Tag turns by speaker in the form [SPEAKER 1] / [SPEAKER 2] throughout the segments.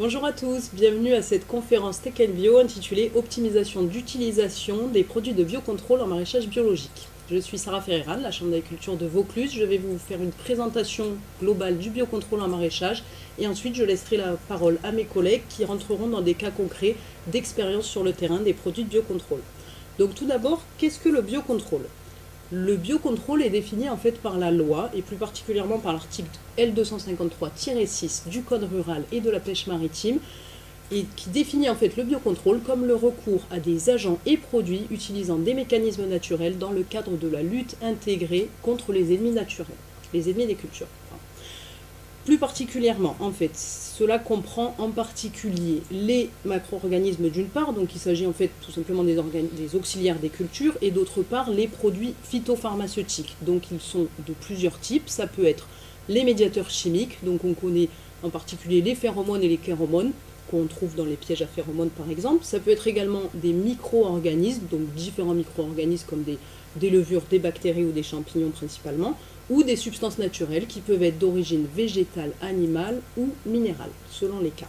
[SPEAKER 1] Bonjour à tous, bienvenue à cette conférence Tech & Bio intitulée Optimisation d'utilisation des produits de biocontrôle en maraîchage biologique. Je suis Sarah Ferreira de la Chambre d'agriculture de Vaucluse. Je vais vous faire une présentation globale du biocontrôle en maraîchage et ensuite je laisserai la parole à mes collègues qui rentreront dans des cas concrets d'expérience sur le terrain des produits de biocontrôle. Donc tout d'abord, qu'est-ce que le biocontrôle ? Le biocontrôle est défini en fait par la loi et plus particulièrement par l'article L253-6 du Code rural et de la pêche maritime et qui définit en fait le biocontrôle comme le recours à des agents et produits utilisant des mécanismes naturels dans le cadre de la lutte intégrée contre les ennemis naturels, les ennemis des cultures. Plus particulièrement, en fait, cela comprend en particulier les macro-organismes d'une part, donc il s'agit en fait tout simplement des auxiliaires des cultures, et d'autre part les produits phytopharmaceutiques. Donc ils sont de plusieurs types, ça peut être les médiateurs chimiques, donc on connaît en particulier les phéromones et les chéromones, qu'on trouve dans les pièges à phéromones par exemple. Ça peut être également des micro-organismes, donc différents micro-organismes comme des levures, des bactéries ou des champignons principalement, ou des substances naturelles qui peuvent être d'origine végétale, animale ou minérale, selon les cas.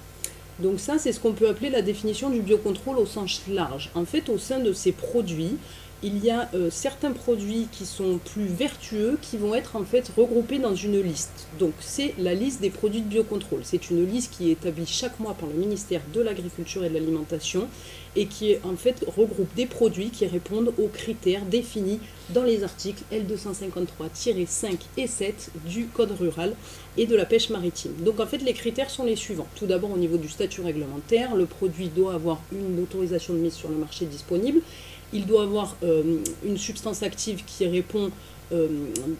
[SPEAKER 1] Donc ça, c'est ce qu'on peut appeler la définition du biocontrôle au sens large. En fait, au sein de ces produits, il y a certains produits qui sont plus vertueux qui vont être en fait regroupés dans une liste. Donc c'est la liste des produits de biocontrôle. C'est une liste qui est établie chaque mois par le ministère de l'Agriculture et de l'Alimentation et qui en fait regroupe des produits qui répondent aux critères définis dans les articles L253-5 et 7 du Code rural et de la pêche maritime. Donc en fait les critères sont les suivants. Tout d'abord au niveau du statut réglementaire, le produit doit avoir une autorisation de mise sur le marché disponible. Il doit avoir une substance active qui répond,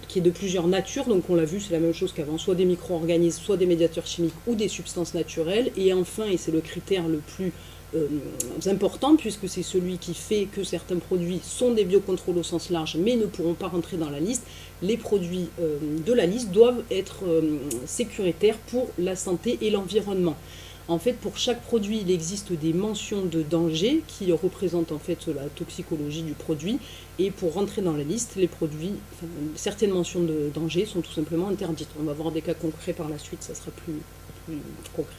[SPEAKER 1] qui est de plusieurs natures, donc on l'a vu, c'est la même chose qu'avant, soit des micro-organismes, soit des médiateurs chimiques ou des substances naturelles. Et enfin, et c'est le critère le plus important, puisque c'est celui qui fait que certains produits sont des biocontrôles au sens large, mais ne pourront pas rentrer dans la liste, les produits de la liste doivent être sécuritaires pour la santé et l'environnement. En fait, pour chaque produit, il existe des mentions de danger qui représentent en fait la toxicologie du produit. Et pour rentrer dans la liste, les produits, certaines mentions de danger sont tout simplement interdites. On va voir des cas concrets par la suite, ça sera plus concret.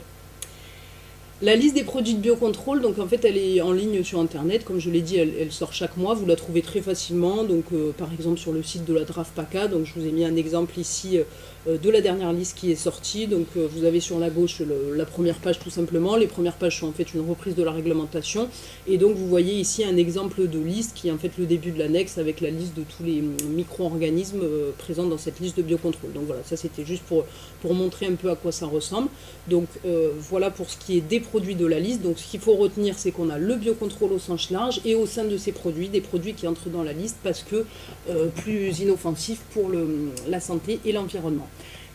[SPEAKER 1] La liste des produits de biocontrôle, donc en fait elle est en ligne sur internet, comme je l'ai dit, elle sort chaque mois, vous la trouvez très facilement, donc par exemple sur le site de la DRAFPACA, donc je vous ai mis un exemple ici de la dernière liste qui est sortie, donc vous avez sur la gauche la première page tout simplement, les premières pages sont en fait une reprise de la réglementation, et donc vous voyez ici un exemple de liste qui est en fait le début de l'annexe avec la liste de tous les micro-organismes présents dans cette liste de biocontrôle. Donc voilà, ça c'était juste pour montrer un peu à quoi ça ressemble. Donc voilà pour ce qui est des produits de la liste. Donc ce qu'il faut retenir, c'est qu'on a le biocontrôle au sens large et au sein de ces produits, des produits qui entrent dans la liste parce que plus inoffensifs pour la santé et l'environnement.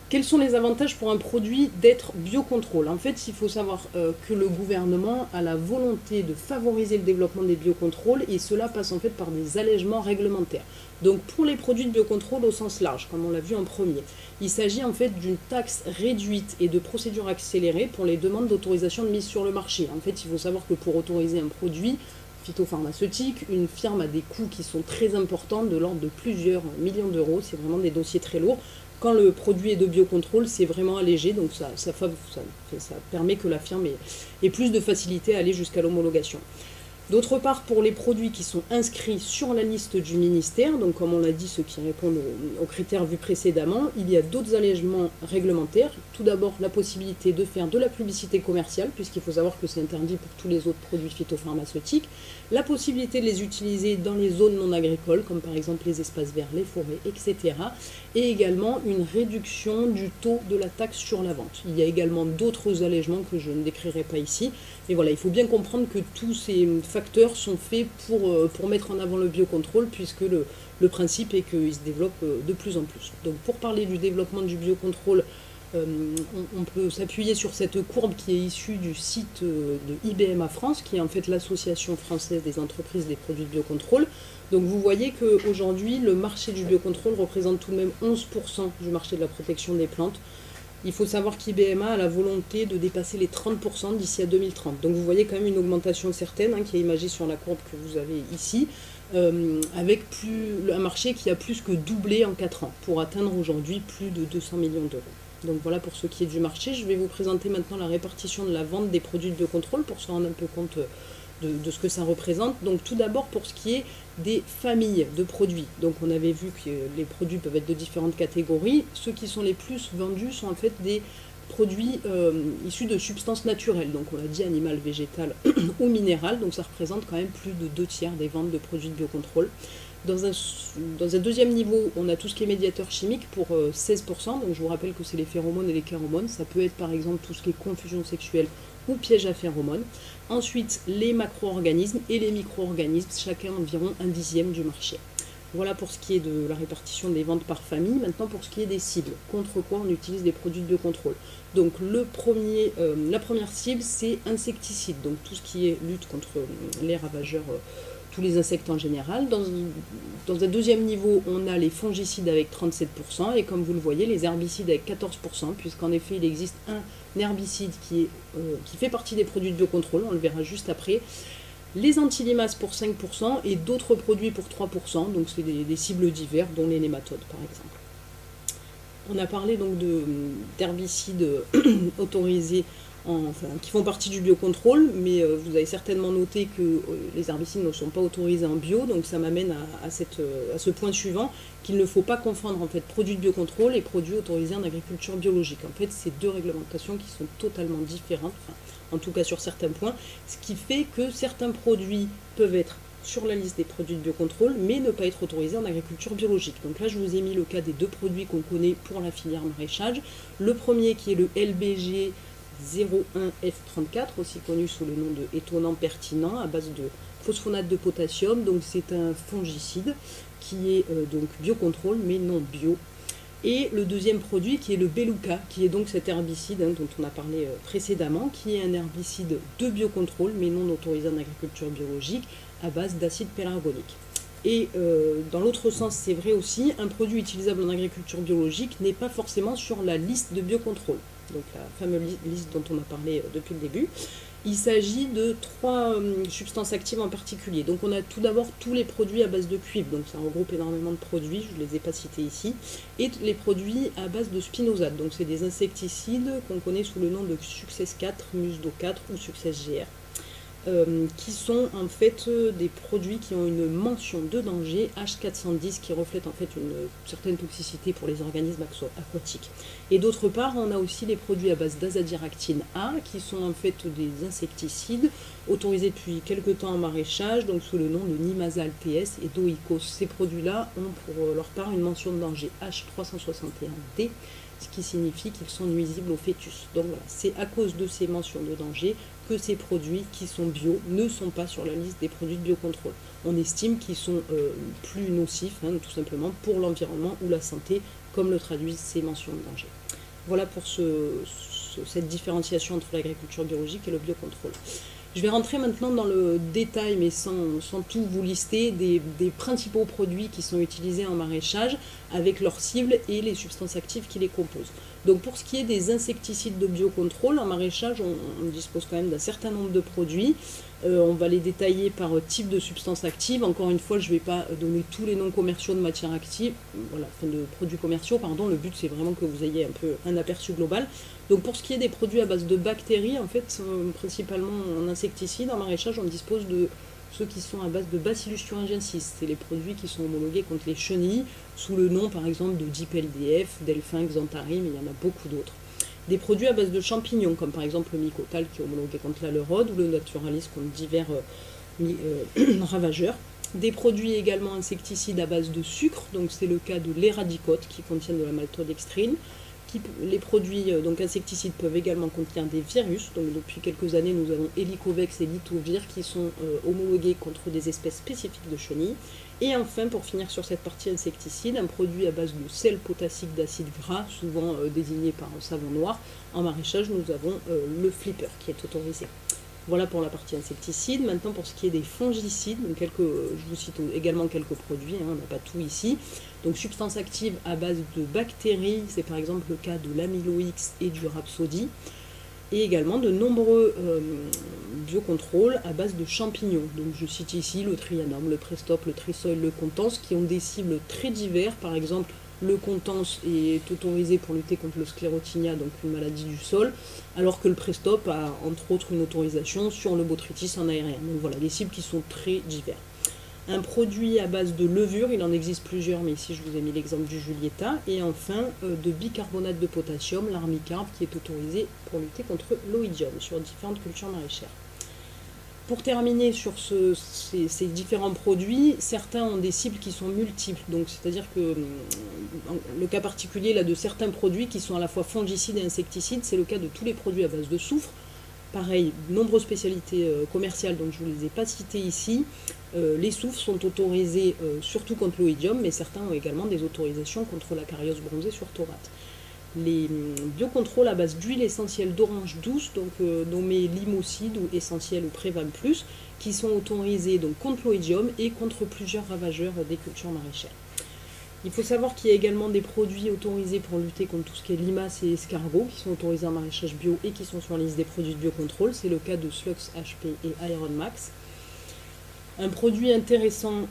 [SPEAKER 1] Quels sont les avantages pour un produit d'être biocontrôle? En fait, il faut savoir que le gouvernement a la volonté de favoriser le développement des biocontrôles et cela passe en fait par des allègements réglementaires. Donc pour les produits de biocontrôle au sens large, comme on l'a vu en premier, il s'agit en fait d'une taxe réduite et de procédures accélérées pour les demandes d'autorisation de mise sur le marché. En fait, il faut savoir que pour autoriser un produit phytopharmaceutique, une firme a des coûts qui sont très importants, de l'ordre de plusieurs millions d'euros, c'est vraiment des dossiers très lourds. Quand le produit est de biocontrôle, c'est vraiment allégé, donc ça permet que la firme ait plus de facilité à aller jusqu'à l'homologation. D'autre part, pour les produits qui sont inscrits sur la liste du ministère, donc comme on l'a dit, ceux qui répondent aux critères vus précédemment, il y a d'autres allègements réglementaires. Tout d'abord, la possibilité de faire de la publicité commerciale, puisqu'il faut savoir que c'est interdit pour tous les autres produits phytopharmaceutiques. La possibilité de les utiliser dans les zones non agricoles, comme par exemple les espaces verts, les forêts, etc. Et également une réduction du taux de la taxe sur la vente. Il y a également d'autres allègements que je ne décrirai pas ici. Mais voilà, il faut bien comprendre que tous ces facteurs sont faits pour mettre en avant le biocontrôle, puisque le principe est qu'il se développe de plus en plus. Donc pour parler du développement du biocontrôle, on peut s'appuyer sur cette courbe qui est issue du site de IBMA France, qui est en fait l'association française des entreprises des produits de biocontrôle. Donc vous voyez qu'aujourd'hui, le marché du biocontrôle représente tout de même 11% du marché de la protection des plantes. Il faut savoir qu'IBMA a la volonté de dépasser les 30% d'ici à 2030. Donc vous voyez quand même une augmentation certaine qui est imagée sur la courbe que vous avez ici, avec un marché qui a plus que doublé en 4 ans, pour atteindre aujourd'hui plus de 200 millions d'euros. Donc voilà pour ce qui est du marché. Je vais vous présenter maintenant la répartition de la vente des produits de biocontrôle pour se rendre un peu compte de ce que ça représente. Donc tout d'abord pour ce qui est des familles de produits. Donc on avait vu que les produits peuvent être de différentes catégories. Ceux qui sont les plus vendus sont en fait des produits issus de substances naturelles. Donc on l'a dit, animal, végétal ou minéral. Donc ça représente quand même plus de 2/3 des ventes de produits de biocontrôle. Dans un deuxième niveau, on a tout ce qui est médiateur chimique pour 16%. Donc je vous rappelle que c'est les phéromones et les chéromones. Ça peut être par exemple tout ce qui est confusion sexuelle ou piège à phéromones. Ensuite, les macro-organismes et les micro-organismes, chacun environ 1/10 du marché. Voilà pour ce qui est de la répartition des ventes par famille. Maintenant, pour ce qui est des cibles, contre quoi on utilise des produits de biocontrôle. Donc, la première cible, c'est insecticides. Donc, tout ce qui est lutte contre les ravageurs, tous les insectes en général. Dans un deuxième niveau, on a les fongicides avec 37%. Et comme vous le voyez, les herbicides avec 14%, puisqu'en effet, il existe un herbicide qui fait partie des produits de biocontrôle. On le verra juste après. Les antilimaces pour 5% et d'autres produits pour 3%, donc c'est des cibles divers, dont les nématodes par exemple. On a parlé donc d'herbicides autorisés, qui font partie du biocontrôle, mais vous avez certainement noté que les herbicides ne sont pas autorisés en bio, donc ça m'amène à ce point suivant, qu'il ne faut pas confondre en fait produits de biocontrôle et produits autorisés en agriculture biologique. En fait, c'est deux réglementations qui sont totalement différentes, en tout cas sur certains points, ce qui fait que certains produits peuvent être sur la liste des produits de biocontrôle, mais ne pas être autorisés en agriculture biologique. Donc là, je vous ai mis le cas des deux produits qu'on connaît pour la filière maraîchage. Le premier qui est le LBG 01F34, aussi connu sous le nom de étonnant pertinent, à base de phosphonate de potassium. Donc c'est un fongicide qui est donc biocontrôle, mais non bio. Et le deuxième produit qui est le Beluca, qui est donc cet herbicide dont on a parlé précédemment, qui est un herbicide de biocontrôle, mais non autorisé en agriculture biologique, à base d'acide pélargonique. Et dans l'autre sens, c'est vrai aussi, un produit utilisable en agriculture biologique n'est pas forcément sur la liste de biocontrôle, donc la fameuse liste dont on a parlé depuis le début. Il s'agit de 3 substances actives en particulier. Donc on a tout d'abord tous les produits à base de cuivre, donc ça regroupe énormément de produits, je ne les ai pas cités ici, et les produits à base de spinosade, donc c'est des insecticides qu'on connaît sous le nom de Success 4, Musdo 4 ou Success GR. Qui sont en fait des produits qui ont une mention de danger H410 qui reflète en fait une certaine toxicité pour les organismes aquatiques. Et d'autre part, on a aussi les produits à base d'azadiractine A qui sont en fait des insecticides autorisés depuis quelques temps en maraîchage, donc sous le nom de Nimazal PS et Doikos. Ces produits-là ont pour leur part une mention de danger H361D, ce qui signifie qu'ils sont nuisibles au fœtus. Donc voilà, c'est à cause de ces mentions de danger que ces produits qui sont bio ne sont pas sur la liste des produits de biocontrôle. On estime qu'ils sont plus nocifs, tout simplement, pour l'environnement ou la santé, comme le traduisent ces mentions de danger. Voilà pour cette différenciation entre l'agriculture biologique et le biocontrôle. Je vais rentrer maintenant dans le détail, mais sans tout vous lister, des principaux produits qui sont utilisés en maraîchage avec leurs cibles et les substances actives qui les composent. Donc pour ce qui est des insecticides de biocontrôle, en maraîchage, on dispose quand même d'un certain nombre de produits. On va les détailler par type de substance active. Encore une fois, je ne vais pas donner tous les noms commerciaux de matières actives, de produits commerciaux, pardon. Le but, c'est vraiment que vous ayez un peu un aperçu global. Donc pour ce qui est des produits à base de bactéries, en fait, principalement en insecticides, en maraîchage, on dispose de ceux qui sont à base de Bacillus thuringiensis. C'est les produits qui sont homologués contre les chenilles, sous le nom par exemple de DIP-LDF, Delphin, Xanthari, mais il y en a beaucoup d'autres. Des produits à base de champignons, comme par exemple le Mycotal qui est homologué contre la leurode, ou le Naturalis contre divers ravageurs. Des produits également insecticides à base de sucre, donc c'est le cas de l'éradicote qui contiennent de la maltodextrine. Les produits donc insecticides peuvent également contenir des virus. Donc depuis quelques années, nous avons Helicovex et Litovir qui sont homologués contre des espèces spécifiques de chenilles. Et enfin, pour finir sur cette partie insecticide, un produit à base de sel potassique d'acide gras, souvent désigné par un savon noir. En maraîchage, nous avons le Flipper qui est autorisé. Voilà pour la partie insecticide. Maintenant, pour ce qui est des fongicides, donc je vous cite également quelques produits, on n'a pas tout ici. Donc, substances actives à base de bactéries, c'est par exemple le cas de l'Amylo-X et du Rhapsody. Et également de nombreux biocontrôles à base de champignons. Donc, je cite ici le Trianum, le Prestop, le Trisoil, le Contense, qui ont des cibles très diverses. Par exemple, Le Contense est autorisé pour lutter contre le sclérotinia, donc une maladie du sol, alors que le Prestop a entre autres une autorisation sur le botrytis en aérien. Donc voilà, des cibles qui sont très divers. Un produit à base de levure, il en existe plusieurs, mais ici je vous ai mis l'exemple du Julietta. Et enfin, de bicarbonate de potassium, l'armicarbe, qui est autorisé pour lutter contre l'oïdium sur différentes cultures maraîchères. Pour terminer sur ces différents produits, certains ont des cibles qui sont multiples. Donc, c'est-à-dire que le cas particulier là, de certains produits qui sont à la fois fongicides et insecticides, c'est le cas de tous les produits à base de soufre. Pareil, nombreuses spécialités commerciales, donc je ne vous les ai pas citées ici. Les soufres sont autorisés surtout contre l'oïdium, mais certains ont également des autorisations contre la cariose bronzée sur tomate. Les biocontrôles à base d'huile essentielle d'orange douce, donc nommée Limocide ou essentielle ou Prévam Plus, qui sont autorisés donc contre l'oïdium et contre plusieurs ravageurs des cultures maraîchères. Il faut savoir qu'il y a également des produits autorisés pour lutter contre tout ce qui est limaces et escargots, qui sont autorisés en maraîchage bio et qui sont sur la liste des produits de biocontrôle. C'est le cas de Slux HP et Iron Max. Un produit intéressant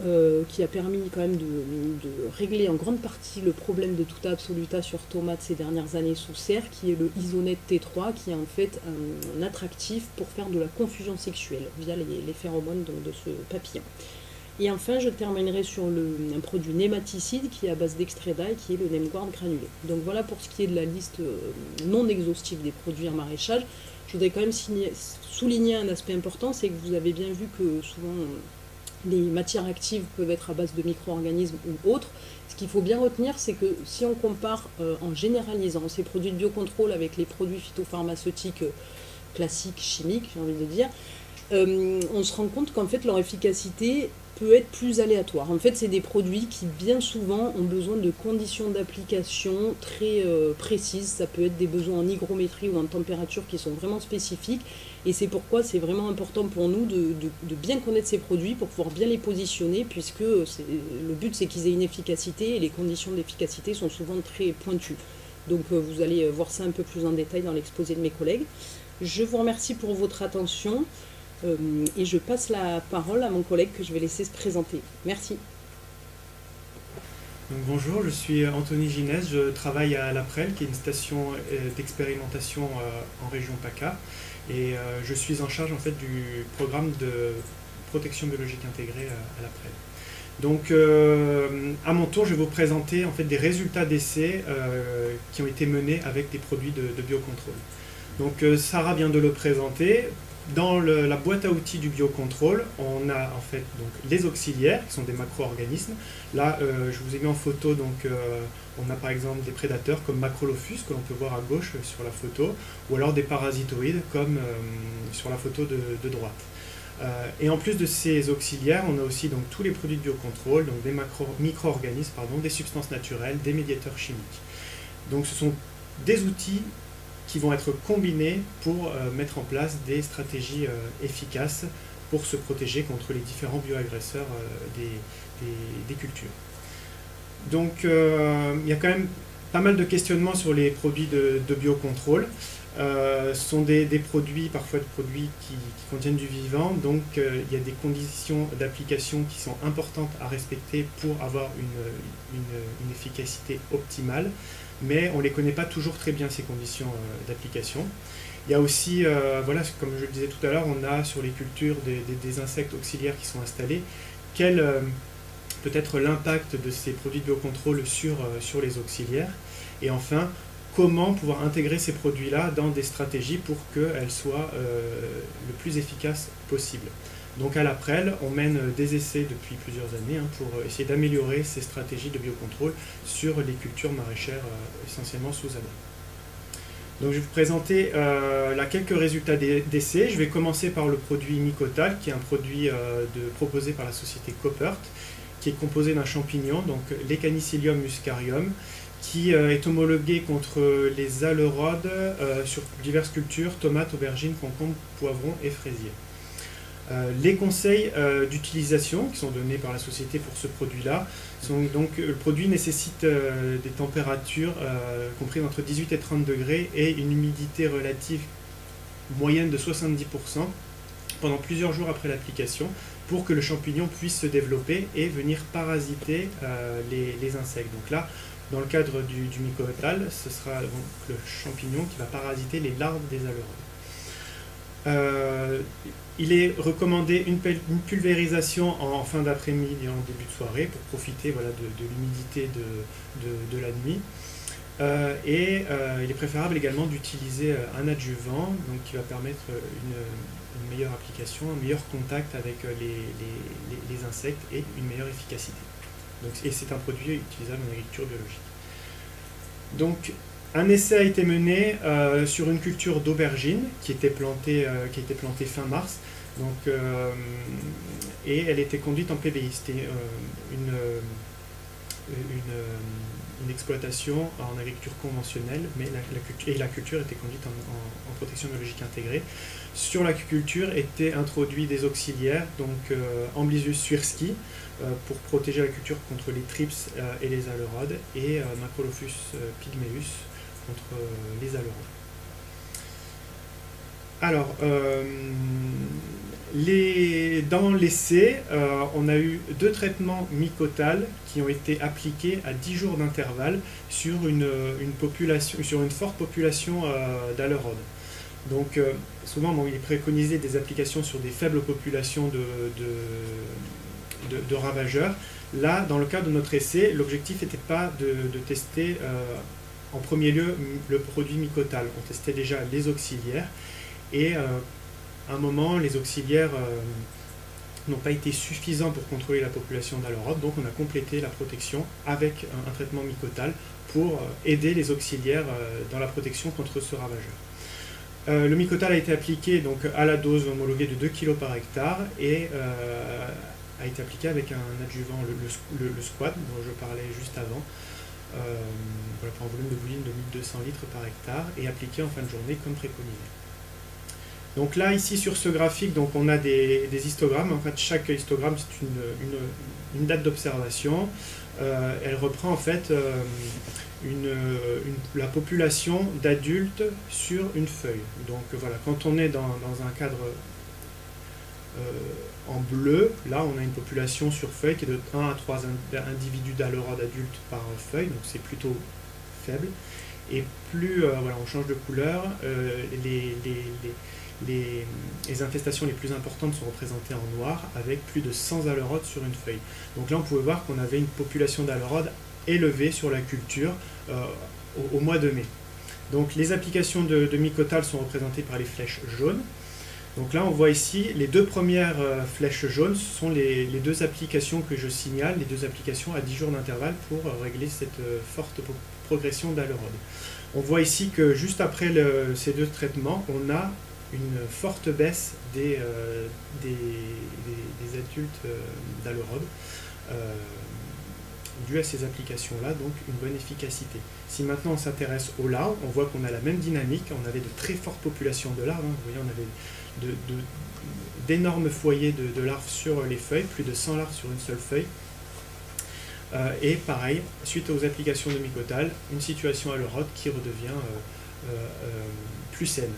[SPEAKER 1] qui a permis quand même de régler en grande partie le problème de Tuta absoluta sur tomates ces dernières années sous serre, qui est le Isonet T3, qui est en fait un attractif pour faire de la confusion sexuelle via les phéromones donc, de ce papillon. Et enfin, je terminerai sur un produit nématicide qui est à base d'extrait d'ail, qui est le Nemguard granulé. Donc voilà pour ce qui est de la liste non exhaustive des produits en maraîchage. Je voudrais quand même souligner un aspect important, c'est que vous avez bien vu que souvent les matières actives peuvent être à base de micro-organismes ou autres. Ce qu'il faut bien retenir, c'est que si on compare en généralisant ces produits de biocontrôle avec les produits phytopharmaceutiques classiques, chimiques, j'ai envie de dire, on se rend compte qu'en fait leur efficacité peut être plus aléatoire. En fait, c'est des produits qui bien souvent ont besoin de conditions d'application très précises. Ça peut être des besoins en hygrométrie ou en température qui sont vraiment spécifiques. Et c'est pourquoi c'est vraiment important pour nous de bien connaître ces produits pour pouvoir bien les positionner, puisque le but c'est qu'ils aient une efficacité et les conditions d'efficacité sont souvent très pointues. Donc vous allez voir ça un peu plus en détail dans l'exposé de mes collègues. Je vous remercie pour votre attention. Et je passe la parole à mon collègue que je vais laisser se présenter. Merci.
[SPEAKER 2] Donc, bonjour, je suis Anthony Ginès, je travaille à l'APREL, qui est une station d'expérimentation en région PACA, et je suis en charge en fait du programme de protection biologique intégrée à l'APREL. Donc à mon tour, je vais vous présenter en fait des résultats d'essais qui ont été menés avec des produits de biocontrôle. Donc Sarah vient de le présenter. Dans la boîte à outils du biocontrôle, on a en fait donc les auxiliaires qui sont des macro-organismes. Là, je vous ai mis en photo, donc on a par exemple des prédateurs comme Macrolophus que l'on peut voir à gauche sur la photo, ou alors des parasitoïdes comme sur la photo de droite. Et en plus de ces auxiliaires, on a aussi donc tous les produits de biocontrôle, donc des micro-organismes, des substances naturelles, des médiateurs chimiques. Donc ce sont des outils qui vont être combinés pour mettre en place des stratégies efficaces pour se protéger contre les différents bioagresseurs des cultures. Donc il y a quand même pas mal de questionnements sur les produits de biocontrôle. Ce sont des produits, parfois des produits qui contiennent du vivant, donc il y a des conditions d'application qui sont importantes à respecter pour avoir une efficacité optimale, mais on ne les connaît pas toujours très bien, ces conditions d'application. Il y a aussi, voilà, comme je le disais tout à l'heure, on a sur les cultures des insectes auxiliaires qui sont installés. Quel peut être l'impact de ces produits de biocontrôle sur les auxiliaires? Et enfin, comment pouvoir intégrer ces produits-là dans des stratégies pour qu'elles soient le plus efficaces possible. Donc à l'APREL, on mène des essais depuis plusieurs années pour essayer d'améliorer ces stratégies de biocontrôle sur les cultures maraîchères essentiellement sous abeilles. Donc je vais vous présenter quelques résultats d'essais. Je vais commencer par le produit Mycotal, qui est un produit proposé par la société Koppert, qui est composé d'un champignon, donc Lecanicilium muscarium, qui est homologué contre les alerodes sur diverses cultures, tomates, aubergines, concombres, poivrons et fraisiers. Les conseils d'utilisation qui sont donnés par la société pour ce produit-là sont donc le produit nécessite des températures comprises entre 18 et 30 degrés et une humidité relative moyenne de 70% pendant plusieurs jours après l'application pour que le champignon puisse se développer et venir parasiter les insectes. Donc là, Dans le cadre du mycotal, ce sera donc le champignon qui va parasiter les larves des aleurodes. Il est recommandé une pulvérisation en fin d'après-midi et en début de soirée pour profiter voilà, de l'humidité de la nuit. Il est préférable également d'utiliser un adjuvant donc, qui va permettre une meilleure application, un meilleur contact avec les insectes et une meilleure efficacité. Donc, et c'est un produit utilisable en agriculture biologique. Donc, un essai a été mené sur une culture d'aubergine qui a été plantée fin mars. Donc, et elle était conduite en PBI. C'était une exploitation en agriculture conventionnelle, mais la culture était conduite en protection biologique intégrée. Sur la culture étaient introduits des auxiliaires, donc Amblyssus swirski, pour protéger la culture contre les thrips et les aleurodes, et Macrolophus pygmeus contre les aleurodes. Alors, dans l'essai, on a eu 2 traitements mycotales qui ont été appliqués à 10 jours d'intervalle sur une forte population d'aleurodes. Donc, souvent, il est préconisé des applications sur des faibles populations de ravageurs. Là, dans le cadre de notre essai, l'objectif n'était pas de tester en premier lieu le produit mycotal. On testait déjà les auxiliaires. Et à un moment, les auxiliaires n'ont pas été suffisants pour contrôler la population d'aleurodes, donc on a complété la protection avec un traitement mycotal pour aider les auxiliaires dans la protection contre ce ravageur. Le mycotal a été appliqué donc, à la dose homologuée de 2 kg par hectare et a été appliqué avec un adjuvant, le squat, dont je parlais juste avant, pour un volume de bouline de 1200 litres par hectare et appliqué en fin de journée comme préconisé. Donc là, ici, sur ce graphique, donc, on a des histogrammes. En fait, chaque histogramme, c'est une date d'observation. Elle reprend en fait la population d'adultes sur une feuille. Donc voilà, quand on est dans un cadre en bleu, là, on a une population sur feuille qui est de 1 à 3 individus d'aleurodes adultes par feuille, donc c'est plutôt faible. Et plus voilà, on change de couleur, les infestations les plus importantes sont représentées en noir avec plus de 100 aleurodes sur une feuille. Donc là on pouvait voir qu'on avait une population d'aleurodes élevée sur la culture au mois de mai. Donc les applications de mycotal sont représentées par les flèches jaunes. Donc là on voit ici les 2 premières flèches jaunes, ce sont les 2 applications que je signale, les 2 applications à 10 jours d'intervalle pour régler cette forte progression d'aleurodes. On voit ici que juste après ces 2 traitements, on a une forte baisse des adultes d'aleurodes due à ces applications-là, donc une bonne efficacité. Si maintenant on s'intéresse aux larves, on voit qu'on a la même dynamique, on avait de très fortes populations de larves, vous voyez, on avait d'énormes foyers de larves sur les feuilles, plus de 100 larves sur une seule feuille. Et pareil, suite aux applications de mycotal, une situation aleurodes qui redevient plus saine.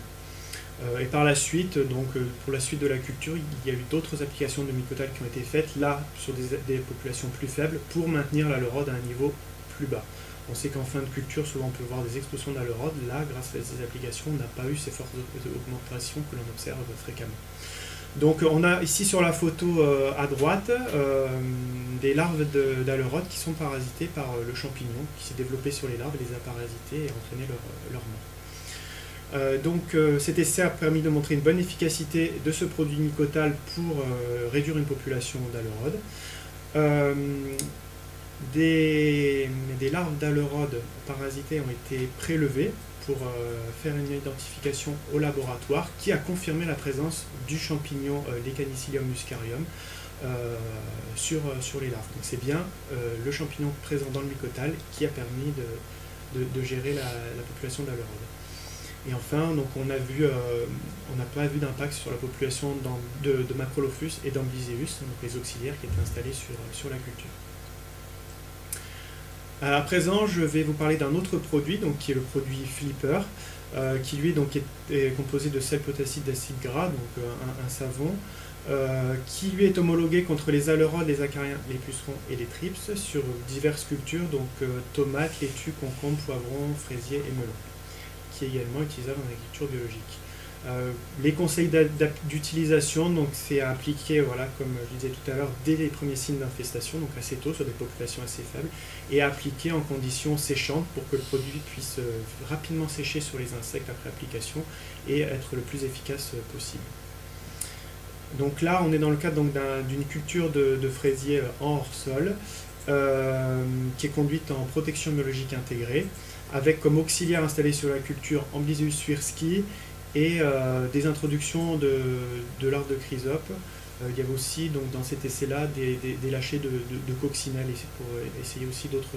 [SPEAKER 2] Et par la suite, donc pour la suite de la culture, il y a eu d'autres applications de mycotal qui ont été faites, là sur des populations plus faibles, pour maintenir l'aleurode à un niveau plus bas. On sait qu'en fin de culture, souvent on peut voir des explosions d'aleurodes. Là, grâce à ces applications, on n'a pas eu ces fortes augmentations que l'on observe fréquemment. Donc on a ici sur la photo à droite des larves d'aleurodes qui sont parasitées par le champignon qui s'est développé sur les larves et les a parasitées et entraîné leur mort. Donc cet essai a permis de montrer une bonne efficacité de ce produit mycotal pour réduire une population d'aleurodes. Des larves d'aleurodes parasitées ont été prélevées pour faire une identification au laboratoire qui a confirmé la présence du champignon Lecanicilium muscarium sur les larves. Donc c'est bien le champignon présent dans le mycotal qui a permis de gérer la population d'aleurodes. Et enfin, donc on n'a pas vu d'impact sur la population de Macrolophus et d'Amblyssus, donc les auxiliaires qui étaient installés sur la culture. À présent, je vais vous parler d'un autre produit, donc, qui est le produit Flipper, qui lui donc, est composé de sel potassique d'acide gras, donc un savon, qui lui est homologué contre les alerodes, les acariens, les pucerons et les thrips sur diverses cultures, donc tomates, laitue, concombre, poivrons, fraisiers et melons, qui est également utilisable en agriculture biologique. Les conseils d'utilisation, donc c'est à appliquer, voilà, comme je disais tout à l'heure, dès les premiers signes d'infestation, donc assez tôt sur des populations assez faibles, et à appliquer en conditions séchantes pour que le produit puisse rapidement sécher sur les insectes après application et être le plus efficace possible. Donc là, on est dans le cadre d'une culture de fraisier en hors-sol, qui est conduite en protection biologique intégrée, avec comme auxiliaire installé sur la culture Amblysseus swirski et des introductions de l'arbre de chrysope. Il y avait aussi donc, dans cet essai-là des lâchers de coccinelle pour essayer aussi d'autres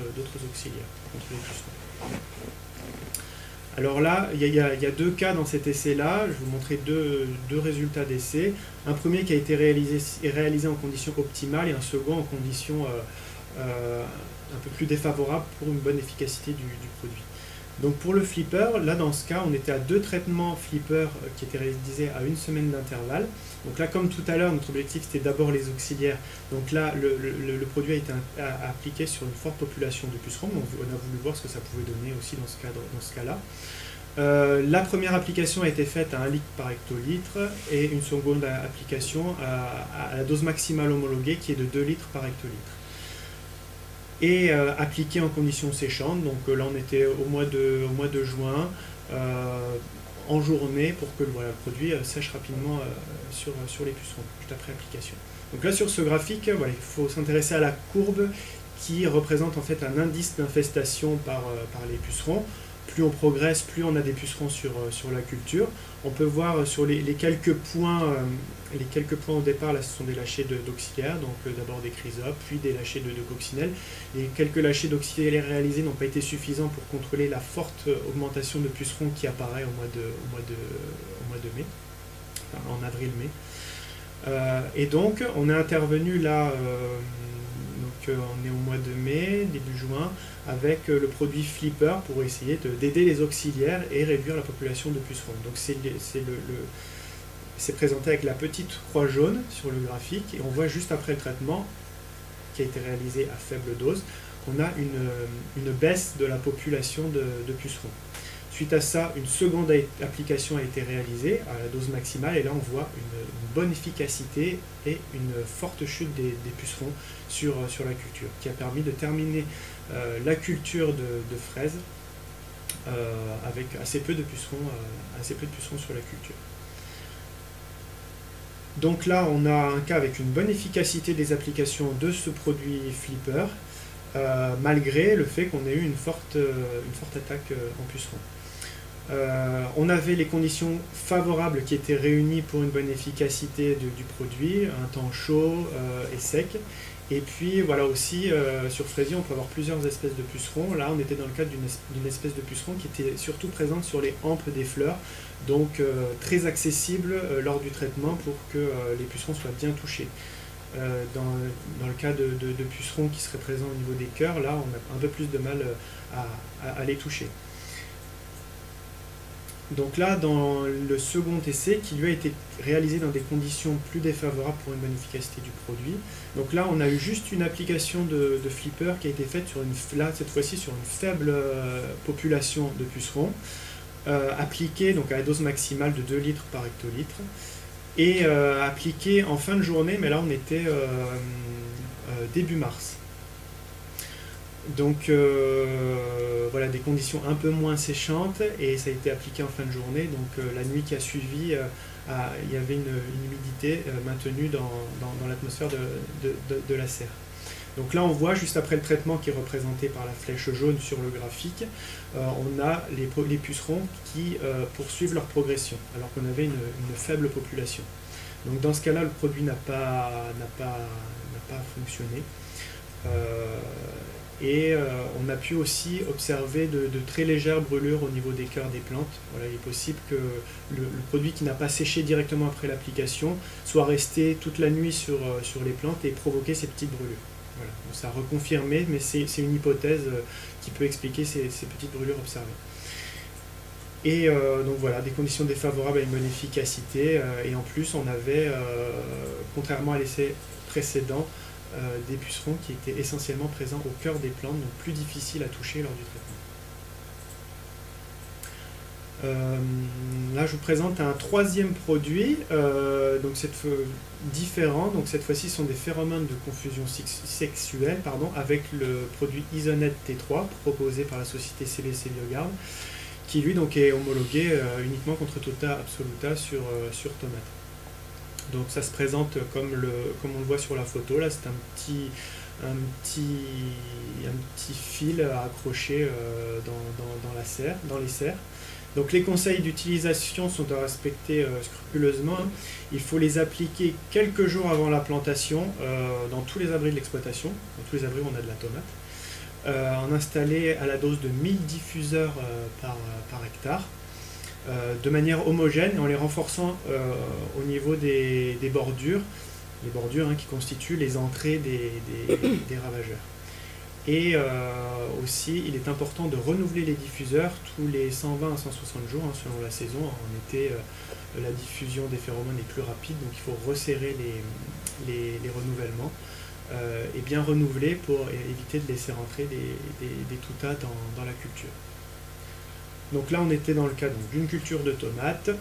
[SPEAKER 2] auxiliaires contre les pucerons. Alors là, il y a deux cas dans cet essai-là. Je vais vous montrer deux résultats d'essai. Un premier qui a été réalisé en conditions optimales et un second en conditions un peu plus défavorables pour une bonne efficacité du produit. Donc pour le flipper, là dans ce cas, on était à 2 traitements flipper qui étaient réalisés à 1 semaine d'intervalle. Donc là, comme tout à l'heure, notre objectif c'était d'abord les auxiliaires. Donc là, le produit a été appliqué sur une forte population de pucerons. Donc on a voulu voir ce que ça pouvait donner aussi dans ce cas-là. La première application a été faite à 1 litre par hectolitre et une seconde application à la dose maximale homologuée qui est de 2 litres par hectolitre. Et appliqué en conditions séchantes, donc là on était au mois de juin, en journée pour que le produit sèche rapidement sur les pucerons, juste après application. Donc là sur ce graphique, il faut s'intéresser à la courbe qui représente en fait un indice d'infestation par les pucerons. Plus on progresse, plus on a des pucerons sur la culture. On peut voir sur les quelques points au départ, là ce sont des lâchers d'auxiliaires, donc d'abord des chrysopes, puis des lâchers de coccinelles. Les quelques lâchers d'auxiliaires réalisés n'ont pas été suffisants pour contrôler la forte augmentation de pucerons qui apparaît au mois de mai, enfin, en avril-mai. Et donc on est intervenu là, on est au mois de mai, début juin, avec le produit Flipper pour essayer d'aider les auxiliaires et réduire la population de pucerons. Donc c'est présenté avec la petite croix jaune sur le graphique et on voit juste après le traitement qui a été réalisé à faible dose, qu'on a une baisse de la population de pucerons. Suite à ça, une seconde application a été réalisée à la dose maximale et là on voit une bonne efficacité et une forte chute des pucerons sur la culture qui a permis de terminer la culture de fraises avec assez peu de pucerons sur la culture. Donc là on a un cas avec une bonne efficacité des applications de ce produit Flipper malgré le fait qu'on ait eu une forte attaque en pucerons. On avait les conditions favorables qui étaient réunies pour une bonne efficacité du produit, un temps chaud et sec. Et puis voilà aussi, sur fraisier, on peut avoir plusieurs espèces de pucerons. Là, on était dans le cadre d'une espèce de puceron qui était surtout présente sur les hampes des fleurs, donc très accessible lors du traitement pour que les pucerons soient bien touchés. Dans le cas de pucerons qui seraient présents au niveau des cœurs, là, on a un peu plus de mal à les toucher. Donc là, dans le second essai, qui lui a été réalisé dans des conditions plus défavorables pour une bonne efficacité du produit. Donc là, on a eu juste une application de Flipper qui a été faite cette fois-ci sur une faible population de pucerons, appliquée donc à la dose maximale de 2 litres par hectolitre, et appliquée en fin de journée, mais là on était début mars. Donc voilà, des conditions un peu moins séchantes et ça a été appliqué en fin de journée. Donc la nuit qui a suivi, il y avait une humidité maintenue dans l'atmosphère de la serre. Donc là on voit juste après le traitement qui est représenté par la flèche jaune sur le graphique, on a les pucerons qui poursuivent leur progression alors qu'on avait une faible population. Donc dans ce cas-là le produit n'a pas fonctionné. Et on a pu aussi observer de très légères brûlures au niveau des cœurs des plantes. Voilà, il est possible que le produit qui n'a pas séché directement après l'application soit resté toute la nuit sur les plantes et provoqué ces petites brûlures. Voilà. Donc, ça a reconfirmé, mais c'est une hypothèse qui peut expliquer ces petites brûlures observées. Et donc voilà, des conditions défavorables à une bonne efficacité. Et en plus, on avait, contrairement à l'essai précédent, des pucerons qui étaient essentiellement présents au cœur des plantes, donc plus difficiles à toucher lors du traitement. Là, je vous présente un troisième produit, donc différent. Donc cette fois-ci, ce sont des phéromones de confusion sexuelle, avec le produit Isonet T3 proposé par la société CBC Biogarde, qui lui donc est homologué uniquement contre Tota absoluta sur tomate. Donc ça se présente comme on le voit sur la photo. Là, c'est un petit fil à accrocher dans les serres. Donc les conseils d'utilisation sont à respecter scrupuleusement. Il faut les appliquer quelques jours avant la plantation dans tous les abris de l'exploitation, dans tous les abris où on a de la tomate, en installer à la dose de 1000 diffuseurs par hectare, de manière homogène, en les renforçant au niveau des bordures, les bordures qui constituent les entrées des ravageurs. Et aussi, il est important de renouveler les diffuseurs tous les 120 à 160 jours, selon la saison. En été, la diffusion des phéromones est plus rapide, donc il faut resserrer les renouvellements et bien renouveler pour éviter de laisser rentrer des Tota dans la culture. Donc là, on était dans le cas d'une culture de tomates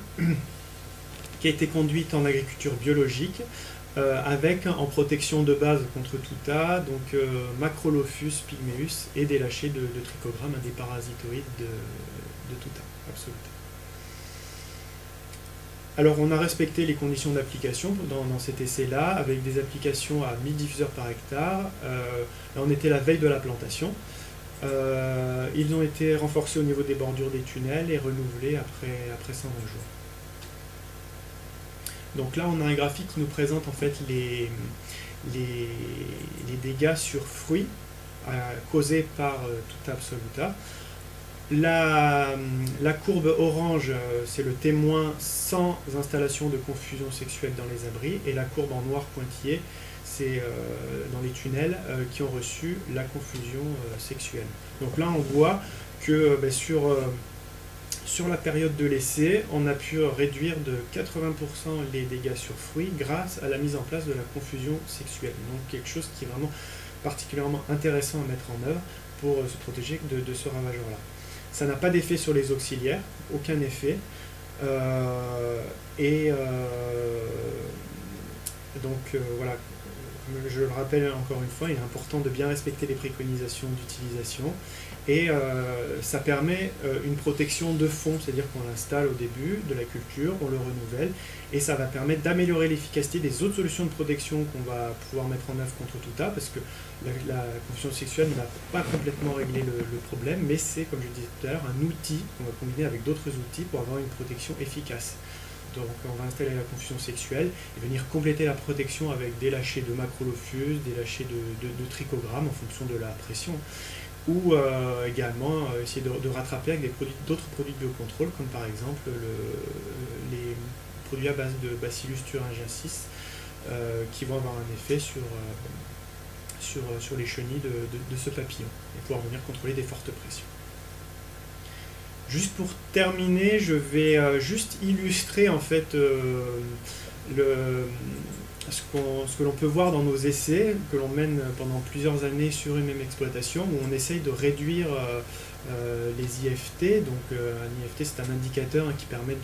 [SPEAKER 2] qui a été conduite en agriculture biologique, avec en protection de base contre Tota, donc Macrolophus pygmeus et des lâchers de trichogramme, des parasitoïdes de Tota absoluta. Alors on a respecté les conditions d'application dans cet essai-là, avec des applications à 1000 diffuseurs par hectare. Là on était la veille de la plantation. Ils ont été renforcés au niveau des bordures des tunnels et renouvelés après 120 jours. Donc là, on a un graphique qui nous présente en fait les dégâts sur fruits causés par Tota absoluta. La courbe orange, c'est le témoin sans installation de confusion sexuelle dans les abris, et la courbe en noir pointillé, c'est dans les tunnels qui ont reçu la confusion sexuelle. Donc là, on voit que sur la période de l'essai, on a pu réduire de 80% les dégâts sur fruits grâce à la mise en place de la confusion sexuelle. Donc quelque chose qui est vraiment particulièrement intéressant à mettre en œuvre pour se protéger de ce ravageur-là. Ça n'a pas d'effet sur les auxiliaires, aucun effet. Voilà, je le rappelle encore une fois, il est important de bien respecter les préconisations d'utilisation. Et ça permet une protection de fond, c'est-à-dire qu'on l'installe au début de la culture, on le renouvelle, et ça va permettre d'améliorer l'efficacité des autres solutions de protection qu'on va pouvoir mettre en œuvre contre Tota, parce que la confusion sexuelle n'a pas complètement réglé le problème, mais c'est, comme je disais tout à l'heure, un outil qu'on va combiner avec d'autres outils pour avoir une protection efficace. Donc on va installer la confusion sexuelle et venir compléter la protection avec des lâchers de Macrolophus, des lâchers de trichogramme en fonction de la pression, ou également essayer de rattraper avec d'autres produits de biocontrôle, comme par exemple les produits à base de Bacillus thuringiensis, qui vont avoir un effet sur les chenilles de ce papillon, et pouvoir venir contrôler des fortes pressions. Juste pour terminer, je vais juste illustrer en fait ce que l'on peut voir dans nos essais, que l'on mène pendant plusieurs années sur une même exploitation, où on essaye de réduire les IFT. Donc un IFT, c'est un indicateur qui permet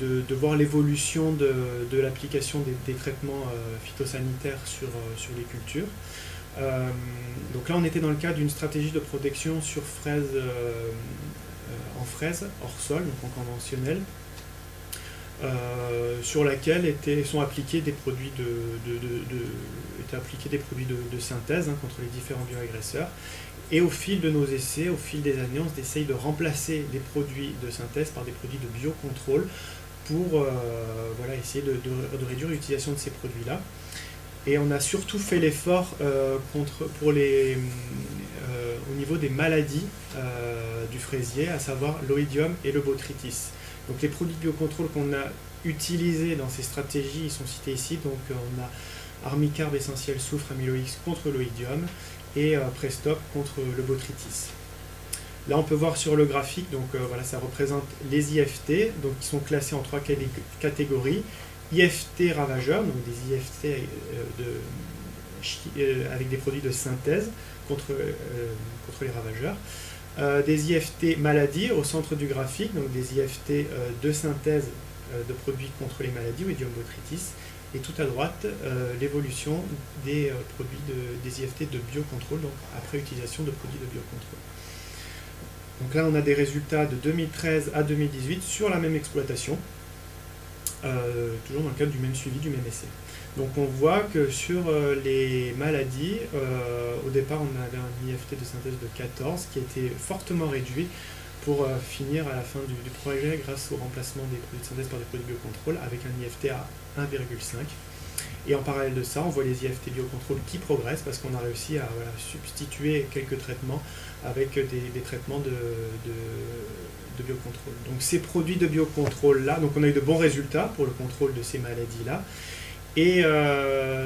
[SPEAKER 2] de voir l'évolution de l'application des traitements phytosanitaires sur les cultures. Donc là, on était dans le cadre d'une stratégie de protection sur fraises, en fraise, hors sol, donc en conventionnel, sur laquelle sont appliqués des produits de synthèse contre les différents bioagresseurs. Et au fil de nos essais, au fil des années, on essaye de remplacer les produits de synthèse par des produits de biocontrôle pour essayer de réduire l'utilisation de ces produits-là. Et on a surtout fait l'effort au niveau des maladies du fraisier, à savoir l'oïdium et le botrytis. Donc les produits de biocontrôle qu'on a utilisés dans ces stratégies, ils sont cités ici. Donc on a Armicarb essentiel soufre amyloX contre l'oïdium et Prestop contre le botrytis. Là, on peut voir sur le graphique, donc voilà, ça représente les IFT, donc qui sont classés en 3 catégories. IFT ravageurs, donc des IFT avec des produits de synthèse contre les ravageurs. Des IFT maladies au centre du graphique, donc des IFT de synthèse de produits contre les maladies ou idiobotrytis. Et tout à droite, l'évolution des produits des IFT de biocontrôle, donc après utilisation de produits de biocontrôle. Donc là, on a des résultats de 2013 à 2018 sur la même exploitation, toujours dans le cadre du même suivi, du même essai. Donc on voit que sur les maladies, au départ on avait un IFT de synthèse de 14 qui a été fortement réduit pour finir à la fin du projet grâce au remplacement des produits de synthèse par des produits de biocontrôle avec un IFT à 1,5. Et en parallèle de ça, on voit les IFT biocontrôle qui progressent parce qu'on a réussi à substituer quelques traitements avec des traitements de biocontrôle. Donc ces produits de biocontrôle-là, donc on a eu de bons résultats pour le contrôle de ces maladies-là. Et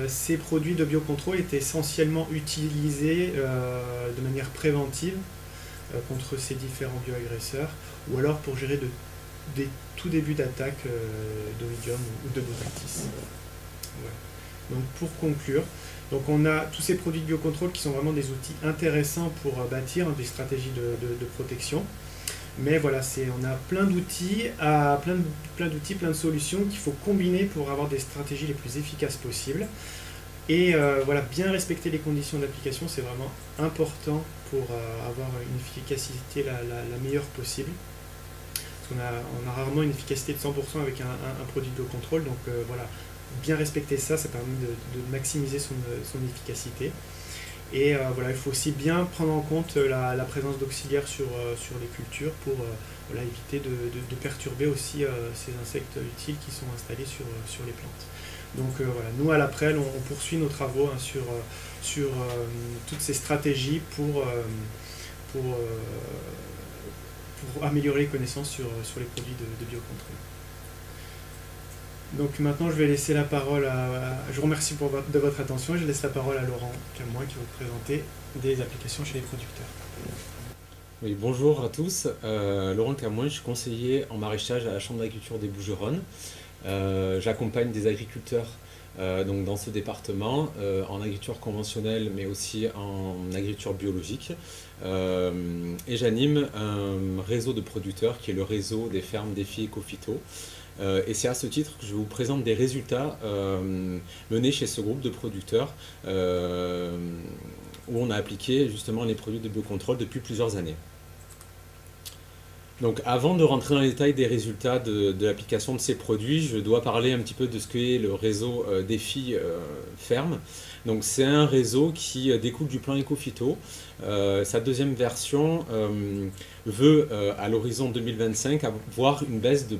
[SPEAKER 2] ces produits de biocontrôle étaient essentiellement utilisés de manière préventive contre ces différents bioagresseurs ou alors pour gérer des tout débuts d'attaque d'oïdium ou de botrytis. Voilà. Donc pour conclure, donc on a tous ces produits de biocontrôle qui sont vraiment des outils intéressants pour bâtir des stratégies de protection. Mais voilà, on a plein d'outils, plein de solutions qu'il faut combiner pour avoir des stratégies les plus efficaces possibles. Et voilà, bien respecter les conditions d'application, c'est vraiment important pour avoir une efficacité la meilleure possible. Parce qu'on a rarement une efficacité de 100% avec un produit de biocontrôle, donc voilà, bien respecter ça, ça permet de maximiser son efficacité. Et voilà, il faut aussi bien prendre en compte la présence d'auxiliaires sur les cultures pour voilà, éviter de perturber aussi ces insectes utiles qui sont installés sur les plantes. Donc voilà, nous à l'APREL, on poursuit nos travaux hein, sur toutes ces stratégies pour améliorer les connaissances sur les produits de biocontrôle. Donc maintenant, je vais laisser la parole je vous remercie de votre attention et je laisse la parole à Laurent Camoin qui va vous présenter des applications chez les producteurs.
[SPEAKER 3] Oui, bonjour à tous. Laurent Camoin, je suis conseiller en maraîchage à la Chambre d'agriculture des Bouches-du-Rhône. J'accompagne des agriculteurs donc dans ce département, en agriculture conventionnelle mais aussi en agriculture biologique. Et j'anime un réseau de producteurs qui est le réseau des fermes Défi Ecophyto. Et c'est à ce titre que je vous présente des résultats menés chez ce groupe de producteurs où on a appliqué justement les produits de biocontrôle depuis plusieurs années. Donc avant de rentrer dans les détails des résultats de l'application de ces produits, je dois parler un petit peu de ce qu'est le réseau Défi Ferme. Donc c'est un réseau qui découle du plan Ecophyto. Sa deuxième version veut à l'horizon 2025 avoir une baisse de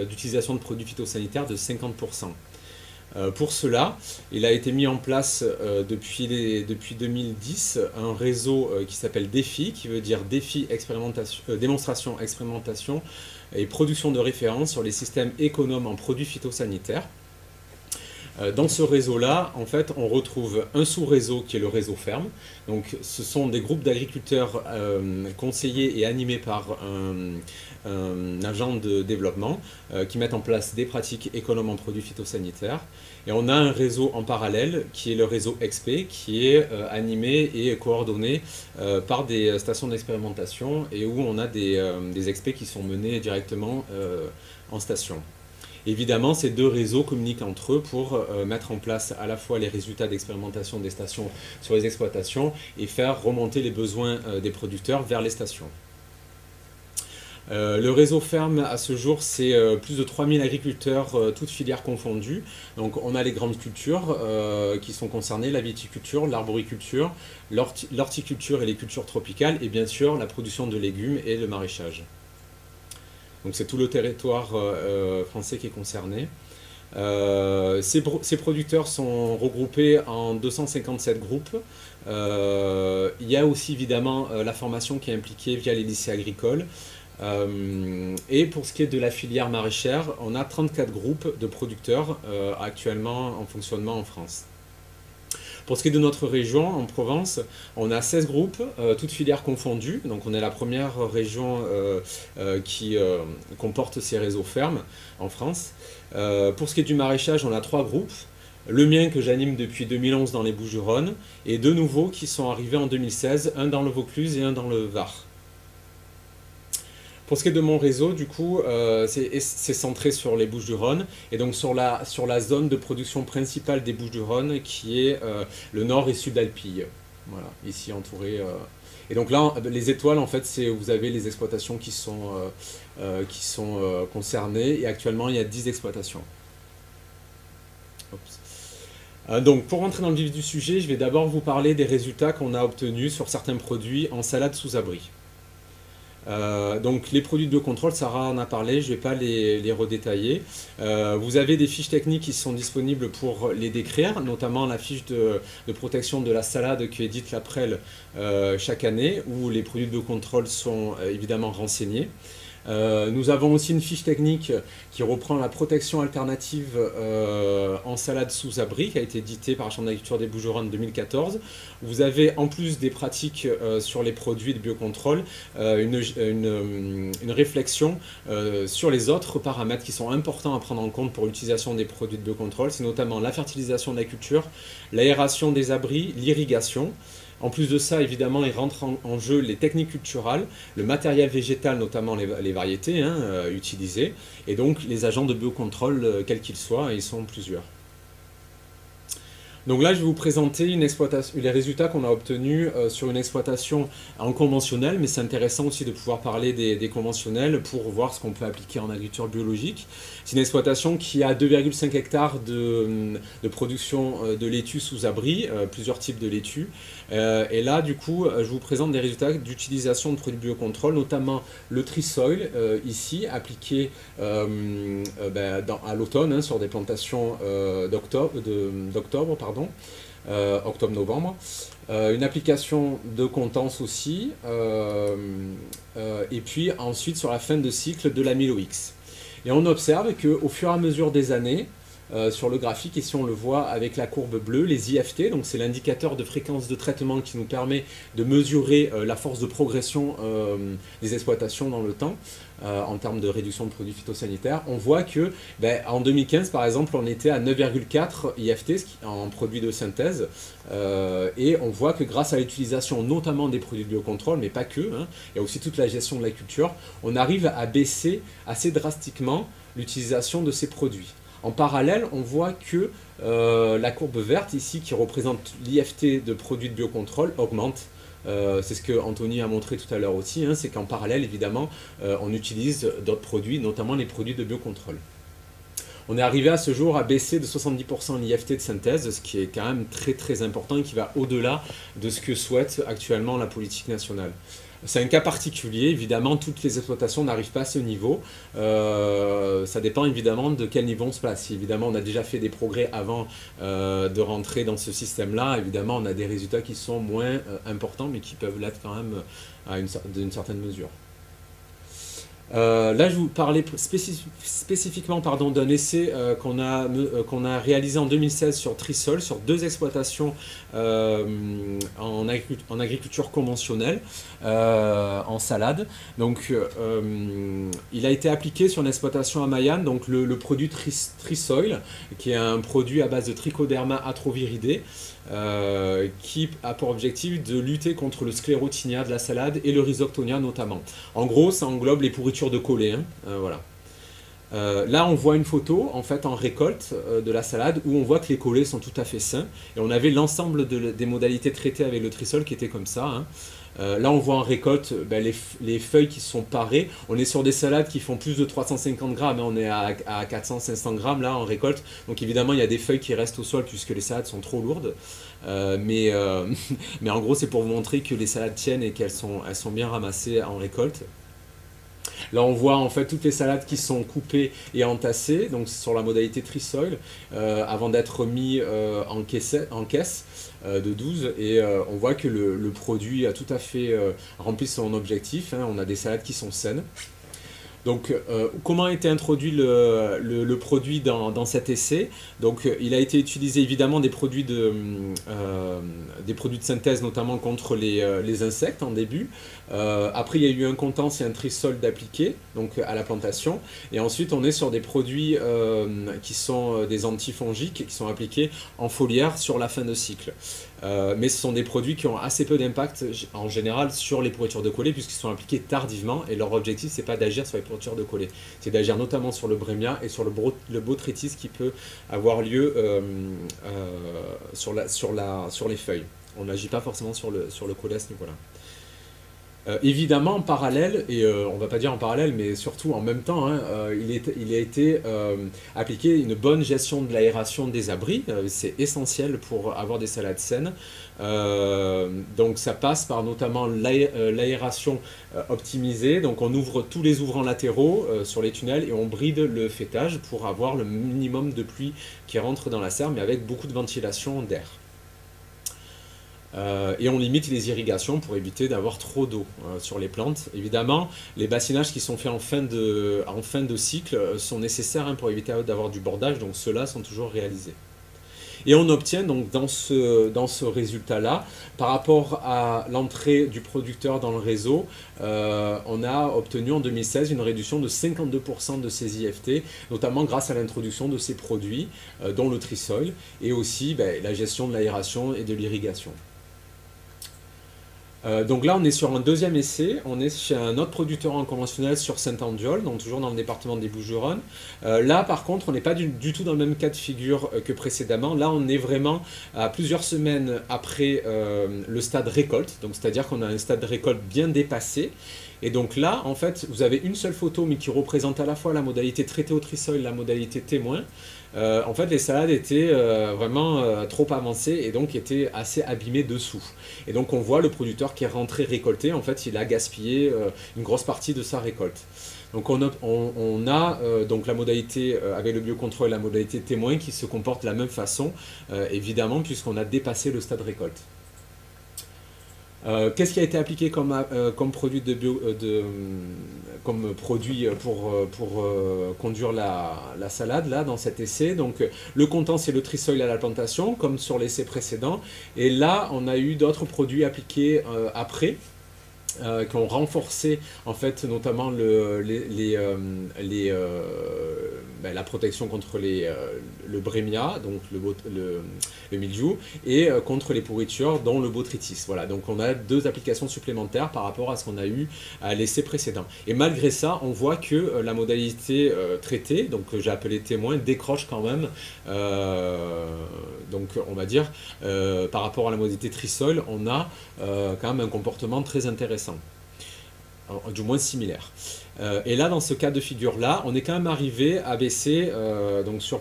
[SPEAKER 3] d'utilisation de produits phytosanitaires de 50%. Pour cela, il a été mis en place depuis 2010 un réseau qui s'appelle Défi, qui veut dire Défi démonstration, expérimentation et production de référence sur les systèmes économes en produits phytosanitaires. Dans ce réseau-là, en fait, on retrouve un sous-réseau qui est le réseau ferme. Donc, ce sont des groupes d'agriculteurs conseillés et animés par un agent de développement qui mettent en place des pratiques économes en produits phytosanitaires. Et on a un réseau en parallèle qui est le réseau XP, qui est animé et coordonné par des stations d'expérimentation et où on a des XP qui sont menés directement en station. Évidemment, ces deux réseaux communiquent entre eux pour mettre en place à la fois les résultats d'expérimentation des stations sur les exploitations et faire remonter les besoins des producteurs vers les stations. Le réseau ferme à ce jour, c'est plus de 3000 agriculteurs, toutes filières confondues. Donc on a les grandes cultures qui sont concernées, la viticulture, l'arboriculture, l'horticulture et les cultures tropicales et bien sûr la production de légumes et le maraîchage. Donc c'est tout le territoire français qui est concerné. Ces producteurs sont regroupés en 257 groupes. Il y a aussi évidemment la formation qui est impliquée via les lycées agricoles. Et pour ce qui est de la filière maraîchère, on a 34 groupes de producteurs actuellement en fonctionnement en France. Pour ce qui est de notre région, en Provence, on a 16 groupes, toutes filières confondues. Donc on est la première région qui comporte ces réseaux fermes en France. Pour ce qui est du maraîchage, on a 3 groupes. Le mien que j'anime depuis 2011 dans les Bouches-du-Rhône et 2 nouveaux qui sont arrivés en 2016, un dans le Vaucluse et un dans le Var. Pour ce qui est de mon réseau, du coup, c'est centré sur les Bouches-du-Rhône et donc sur la zone de production principale des Bouches-du-Rhône qui est le nord et sud Alpilles. Voilà, ici entouré. Et donc là, les étoiles, en fait, vous avez les exploitations qui sont concernées et actuellement, il y a 10 exploitations. Oups. Donc pour rentrer dans le vif du sujet, je vais d'abord vous parler des résultats qu'on a obtenus sur certains produits en salade sous abri. Donc les produits de biocontrôle, Sarah en a parlé, je ne vais pas les redétailler. Vous avez des fiches techniques qui sont disponibles pour les décrire, notamment la fiche de protection de la salade qui édite la Prel chaque année, où les produits de biocontrôle sont évidemment renseignés. Nous avons aussi une fiche technique qui reprend la protection alternative en salade sous abri qui a été éditée par la Chambre d'agriculture des Bouches-du-Rhône en 2014. Vous avez en plus des pratiques sur les produits de biocontrôle une réflexion sur les autres paramètres qui sont importants à prendre en compte pour l'utilisation des produits de biocontrôle. C'est notamment la fertilisation de la culture, l'aération des abris, l'irrigation. En plus de ça, évidemment, il rentre en jeu les techniques culturales, le matériel végétal, notamment les variétés utilisées, et donc les agents de biocontrôle, quels qu'ils soient, et ils sont plusieurs. Donc là, je vais vous présenter les résultats qu'on a obtenus sur une exploitation en conventionnel, mais c'est intéressant aussi de pouvoir parler des conventionnels pour voir ce qu'on peut appliquer en agriculture biologique. C'est une exploitation qui a 2,5 hectares de production de laitue sous abri, plusieurs types de laitue. Et là, du coup, je vous présente des résultats d'utilisation de produits de biocontrôle, notamment le trisoil, ici, appliqué à l'automne sur des plantations octobre-novembre. Une application de Contense aussi, et puis ensuite sur la fin de cycle de l'Amylo-X. Et on observe qu'au fur et à mesure des années, sur le graphique, ici on le voit avec la courbe bleue, les IFT, donc c'est l'indicateur de fréquence de traitement qui nous permet de mesurer la force de progression des exploitations dans le temps, en termes de réduction de produits phytosanitaires. On voit que en 2015 par exemple on était à 9,4 IFT en produits de synthèse, et on voit que grâce à l'utilisation notamment des produits de biocontrôle, mais pas que, il y a aussi toute la gestion de la culture, on arrive à baisser assez drastiquement l'utilisation de ces produits. En parallèle, on voit que la courbe verte ici, qui représente l'IFT de produits de biocontrôle, augmente. C'est ce que Anthony a montré tout à l'heure aussi, c'est qu'en parallèle, évidemment, on utilise d'autres produits, notamment les produits de biocontrôle. On est arrivé à ce jour à baisser de 70% l'IFT de synthèse, ce qui est quand même très très important et qui va au-delà de ce que souhaite actuellement la politique nationale. C'est un cas particulier, évidemment, toutes les exploitations n'arrivent pas à ce niveau. Ça dépend évidemment de quel niveau on se place. Si évidemment on a déjà fait des progrès avant de rentrer dans ce système-là, évidemment on a des résultats qui sont moins importants, mais qui peuvent l'être quand même d'une certaine mesure. Là, je vais vous parler spécifiquement d'un essai qu'on a réalisé en 2016 sur Trisol, sur 2 exploitations en agriculture conventionnelle, en salade. Donc, il a été appliqué sur une exploitation à Mayenne, donc le produit Trisoil, qui est un produit à base de Trichoderma atroviridé, qui a pour objectif de lutter contre le sclérotinia de la salade et le rhizoctonia notamment. En gros, ça englobe les pourritures de collets. Voilà. Là, on voit une photo en fait en récolte de la salade où on voit que les collets sont tout à fait sains. Et on avait l'ensemble des modalités traitées avec le Trisol qui étaient comme ça. Là, on voit en récolte les feuilles qui sont parées. On est sur des salades qui font plus de 350 grammes. On est à 400-500 grammes là en récolte. Donc évidemment, il y a des feuilles qui restent au sol puisque les salades sont trop lourdes. Mais en gros, c'est pour vous montrer que les salades tiennent et qu'elles sont bien ramassées en récolte. Là, on voit en fait toutes les salades qui sont coupées et entassées, donc sur la modalité Trisoil, avant d'être mis en caisse de 12. Et on voit que le produit a tout à fait rempli son objectif. On a des salades qui sont saines. Donc, comment a été introduit le produit dans cet essai? Donc, il a été utilisé évidemment des produits de synthèse, notamment contre les insectes en début. Après, il y a eu un contence et un trisol d'appliquer donc à la plantation. Et ensuite, on est sur des produits qui sont des antifongiques qui sont appliqués en foliaire sur la fin de cycle. Mais ce sont des produits qui ont assez peu d'impact en général sur les pourritures de collée puisqu'ils sont appliqués tardivement et leur objectif c'est pas d'agir sur les pourritures de collée, c'est d'agir notamment sur le brémia et sur le botrytis qui peut avoir lieu sur les feuilles. On n'agit pas forcément sur le collet à ce niveau-là. Évidemment, en parallèle, et on va pas dire en parallèle, mais surtout en même temps, hein, il a été appliqué une bonne gestion de l'aération des abris. C'est essentiel pour avoir des salades saines. Donc ça passe par notamment l'aération optimisée. Donc on ouvre tous les ouvrants latéraux sur les tunnels et on bride le fêtage pour avoir le minimum de pluie qui rentre dans la serre, mais avec beaucoup de ventilation d'air. Et on limite les irrigations pour éviter d'avoir trop d'eau sur les plantes. Évidemment, les bassinages qui sont faits en fin de cycle sont nécessaires pour éviter d'avoir du bordage, donc ceux-là sont toujours réalisés. Et on obtient donc dans ce résultat-là, par rapport à l'entrée du producteur dans le réseau, on a obtenu en 2016 une réduction de 52% de ces IFT, notamment grâce à l'introduction de ces produits, dont le Trisoil, et aussi la gestion de l'aération et de l'irrigation. Donc là, on est sur un deuxième essai, on est chez un autre producteur en conventionnel sur Saint-Andiol, donc toujours dans le département des Bouches-du-Rhône. Là, par contre, on n'est pas du tout dans le même cas de figure que précédemment. Là, on est vraiment à plusieurs semaines après le stade récolte, donc c'est-à-dire qu'on a un stade de récolte bien dépassé. Et donc là, en fait, vous avez une seule photo, mais qui représente à la fois la modalité traité au Trisoil et la modalité témoin. En fait, les salades étaient vraiment trop avancées et donc étaient assez abîmées dessous. Et donc on voit le producteur qui est rentré récolter, en fait, il a gaspillé une grosse partie de sa récolte. Donc on a donc la modalité avec le biocontrôle et la modalité témoin qui se comportent de la même façon, évidemment, puisqu'on a dépassé le stade récolte. Qu'est-ce qui a été appliqué comme produit pour conduire la salade là dans cet essai? Donc le contence et le Trisoil à la plantation comme sur l'essai précédent, et là on a eu d'autres produits appliqués après qui ont renforcé en fait notamment la protection contre le brémia, donc le mildiou, et contre les pourritures dont le botrytis. Voilà, donc on a deux applications supplémentaires par rapport à ce qu'on a eu à l'essai précédent. Et malgré ça, on voit que la modalité traitée, donc que j'ai appelé témoin, décroche quand même, donc on va dire, par rapport à la modalité Trisoil, on a quand même un comportement très intéressant. Du moins similaire. Et là, dans ce cas de figure-là, on est quand même arrivé à baisser, donc sur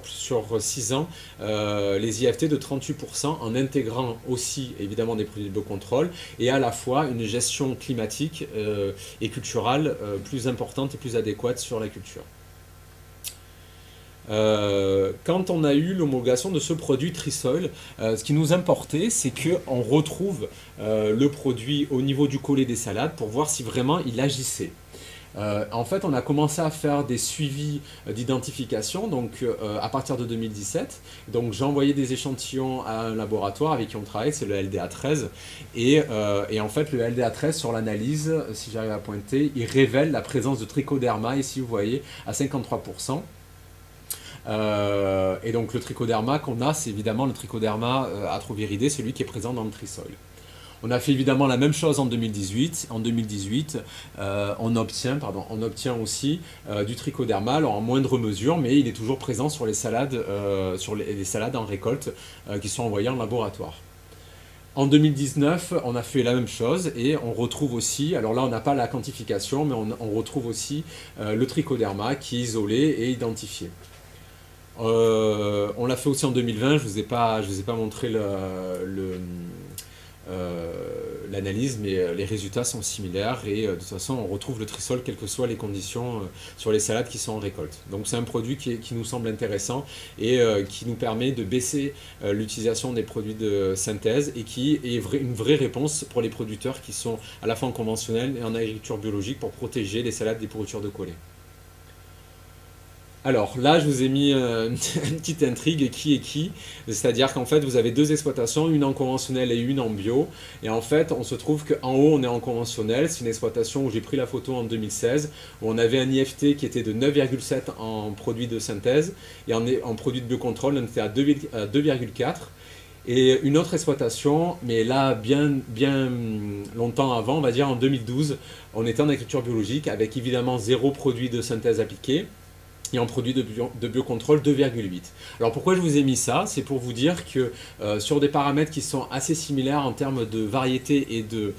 [SPEAKER 3] 6 ans, les IFT de 38% en intégrant aussi évidemment des produits de biocontrôle et à la fois une gestion climatique et culturelle plus importante et plus adéquate sur la culture. Quand on a eu l'homologation de ce produit Trisoil, ce qui nous importait, c'est qu'on retrouve le produit au niveau du collet des salades pour voir si vraiment il agissait. En fait, on a commencé à faire des suivis d'identification donc à partir de 2017. Donc j'ai envoyé des échantillons à un laboratoire avec qui on travaille, c'est le LDA13. Et en fait, le LDA13 sur l'analyse, si j'arrive à pointer, il révèle la présence de trichoderma, ici vous voyez, à 53%. Et donc le trichoderma qu'on a, c'est évidemment le trichoderma atroviridé, celui qui est présent dans le Trisoil. On a fait évidemment la même chose en 2018. En 2018, on obtient aussi du trichoderma, alors en moindre mesure, mais il est toujours présent sur les salades, les salades en récolte qui sont envoyées en laboratoire. En 2019, on a fait la même chose et on retrouve aussi, alors là on n'a pas la quantification, mais on retrouve aussi le trichoderma qui est isolé et identifié. On l'a fait aussi en 2020, je ne vous ai pas montré l'analyse, mais les résultats sont similaires et de toute façon on retrouve le Trisoil quelles que soient les conditions sur les salades qui sont en récolte. Donc c'est un produit qui nous semble intéressant et qui nous permet de baisser l'utilisation des produits de synthèse et qui est une vraie réponse pour les producteurs qui sont à la fois en conventionnel et en agriculture biologique pour protéger les salades des pourritures de collée. Alors là, je vous ai mis une petite intrigue, qui est qui. C'est-à-dire qu'en fait, vous avez deux exploitations, une en conventionnel et une en bio. Et en fait, on se trouve qu'en haut, on est en conventionnel. C'est une exploitation où j'ai pris la photo en 2016, où on avait un IFT qui était de 9,7 en produit de synthèse. Et en produit de biocontrôle, on était à 2,4. Et une autre exploitation, mais là, bien longtemps avant, on va dire en 2012, on était en agriculture biologique avec évidemment 0 produit de synthèse appliqué. Et en produit de biocontrôle 2,8. Alors pourquoi je vous ai mis ça? C'est pour vous dire que sur des paramètres qui sont assez similaires en termes de variété et de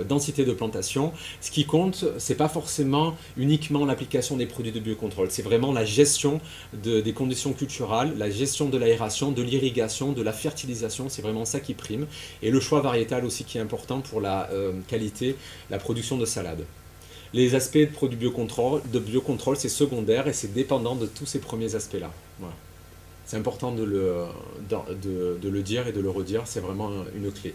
[SPEAKER 3] densité de plantation, ce qui compte, c'est pas forcément uniquement l'application des produits de biocontrôle, c'est vraiment la gestion des conditions culturales, la gestion de l'aération, de l'irrigation, de la fertilisation, c'est vraiment ça qui prime. Et le choix variétal aussi qui est important pour la qualité, la production de salade. Les aspects de produits biocontrôle, c'est secondaire et c'est dépendant de tous ces premiers aspects-là. Voilà. C'est important de le dire et de le redire, c'est vraiment une clé.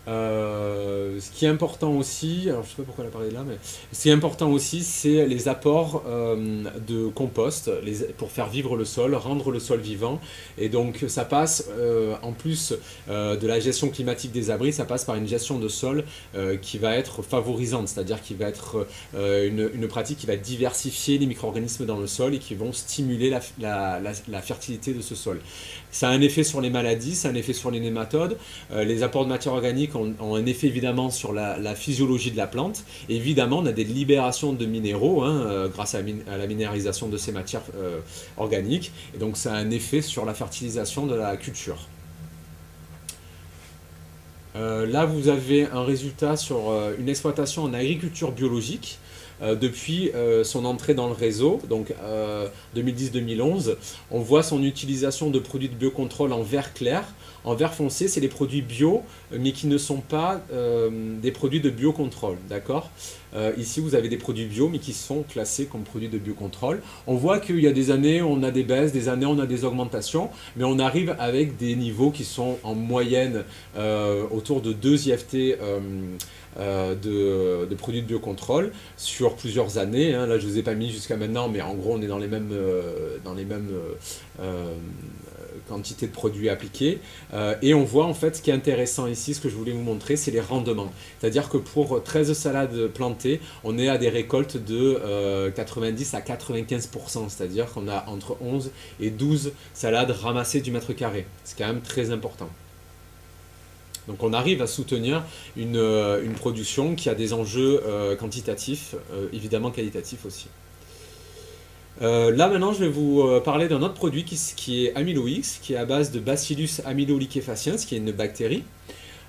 [SPEAKER 3] Ce qui est important aussi, alors je sais pas pourquoi elle a parlé là, mais ce qui est important aussi, c'est les apports de compost pour faire vivre le sol, rendre le sol vivant. Et donc ça passe, en plus de la gestion climatique des abris, ça passe par une gestion de sol qui va être favorisante, c'est-à-dire qui va être une pratique qui va diversifier les micro-organismes dans le sol et qui vont stimuler la fertilité de ce sol. Ça a un effet sur les maladies, ça a un effet sur les nématodes. Les apports de matière organique ont un effet évidemment sur la physiologie de la plante. Et évidemment, on a des libérations de minéraux grâce à la minéralisation de ces matières organiques. Et donc ça a un effet sur la fertilisation de la culture. Là, vous avez un résultat sur une exploitation en agriculture biologique. Depuis son entrée dans le réseau, donc 2010-2011, on voit son utilisation de produits de biocontrôle en vert clair. En vert foncé, c'est les produits bio, mais qui ne sont pas des produits de biocontrôle, d'accord? Ici, vous avez des produits bio, mais qui sont classés comme produits de biocontrôle. On voit qu'il y a des années, on a des baisses, des années, on a des augmentations, mais on arrive avec des niveaux qui sont en moyenne autour de 2 IFT de produits de biocontrôle sur plusieurs années. Là, je ne vous ai pas mis jusqu'à maintenant, mais en gros, on est dans les mêmes quantités de produits appliqués. Et on voit en fait ce qui est intéressant ici, ce que je voulais vous montrer, c'est les rendements. C'est-à-dire que pour 13 salades plantées, on est à des récoltes de 90 à 95%. C'est-à-dire qu'on a entre 11 et 12 salades ramassées du mètre carré. C'est quand même très important. Donc on arrive à soutenir une production qui a des enjeux quantitatifs, évidemment qualitatifs aussi. Là maintenant je vais vous parler d'un autre produit qui est AmyloX, qui est à base de Bacillus amyloliquefaciens, qui est une bactérie.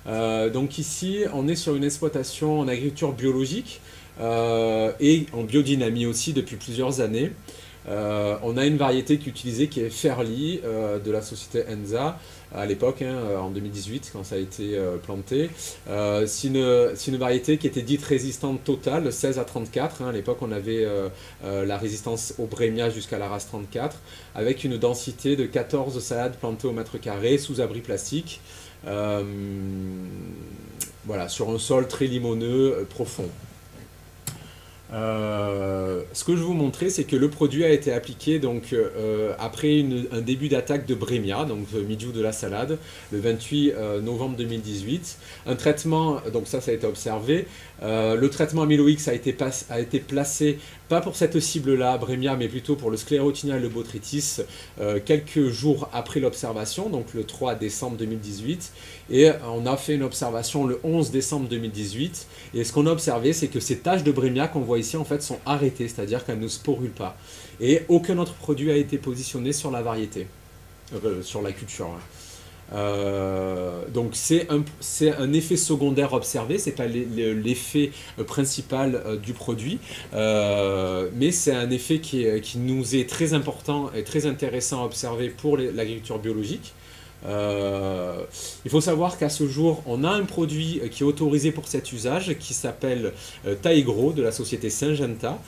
[SPEAKER 3] Donc ici on est sur une exploitation en agriculture biologique et en biodynamie aussi depuis plusieurs années. On a une variété qui est utilisée qui est Fairly de la société Enza à l'époque, en 2018 quand ça a été planté. C'est une variété qui était dite résistante totale, 16 à 34. À l'époque on avait la résistance au Brémia jusqu'à la race 34 avec une densité de 14 salades plantées au mètre carré sous abri plastique. Voilà, sur un sol très limoneux, profond. Ce que je vais vous montrer, c'est que le produit a été appliqué donc, après un début d'attaque de Brémia, donc mildiou de la salade, le 28 novembre 2018. Un traitement, donc ça a été observé. Le traitement AmyloX a été placé, pas pour cette cible-là, Brémia, mais plutôt pour le sclérotinia et le botrytis, quelques jours après l'observation, donc le 3 décembre 2018. Et on a fait une observation le 11 décembre 2018. Et ce qu'on a observé, c'est que ces taches de Brémia qu'on voit ici, en fait, sont arrêtées, c'est-à-dire qu'elles ne sporulent pas. Et aucun autre produit a été positionné sur la variété, sur la culture. Donc c'est un effet secondaire observé, c'est pas l'effet principal du produit, mais c'est un effet qui nous est très important et très intéressant à observer pour l'agriculture biologique. Il faut savoir qu'à ce jour, on a un produit qui est autorisé pour cet usage qui s'appelle Taegro de la société Syngenta,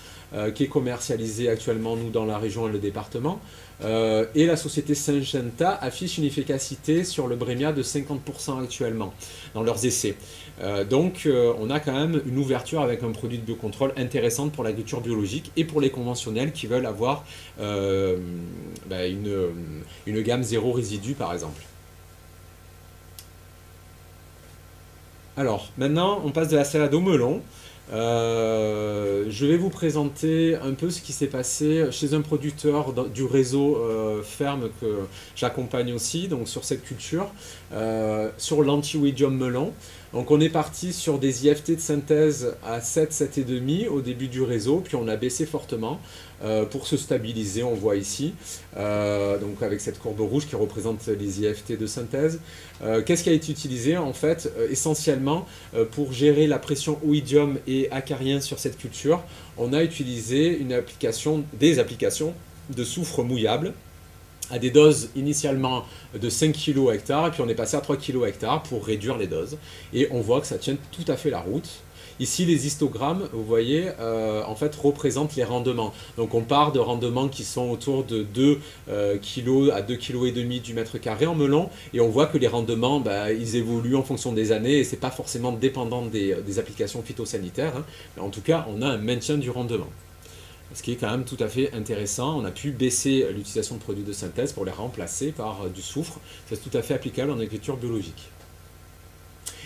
[SPEAKER 3] qui est commercialisé actuellement nous dans la région et le département. et la société Syngenta affiche une efficacité sur le Brémia de 50% actuellement dans leurs essais. Donc on a quand même une ouverture avec un produit de biocontrôle intéressante pour l'agriculture biologique et pour les conventionnels qui veulent avoir une gamme zéro résidu par exemple. Alors maintenant on passe de la salade au melon. Je vais vous présenter un peu ce qui s'est passé chez un producteur du réseau ferme que j'accompagne aussi, donc sur cette culture, sur l'Antioidium melon. Donc on est parti sur des IFT de synthèse à 7, 7,5 au début du réseau, puis on a baissé fortement pour se stabiliser, on voit ici, donc avec cette courbe rouge qui représente les IFT de synthèse. Qu'est-ce qui a été utilisé en fait essentiellement pour gérer la pression oïdium et acarien sur cette culture? On a utilisé des applications de soufre mouillable à des doses initialement de 5 kg hectare, et puis on est passé à 3 kg hectare pour réduire les doses. Et on voit que ça tient tout à fait la route. Ici, les histogrammes, vous voyez, en fait, représentent les rendements. Donc on part de rendements qui sont autour de 2 kg à 2,5 kg du mètre carré en melon, et on voit que les rendements, ils évoluent en fonction des années, et ce n'est pas forcément dépendant des applications phytosanitaires, hein. Mais en tout cas, on a un maintien du rendement. Ce qui est quand même tout à fait intéressant. On a pu baisser l'utilisation de produits de synthèse pour les remplacer par du soufre. C'est tout à fait applicable en agriculture biologique.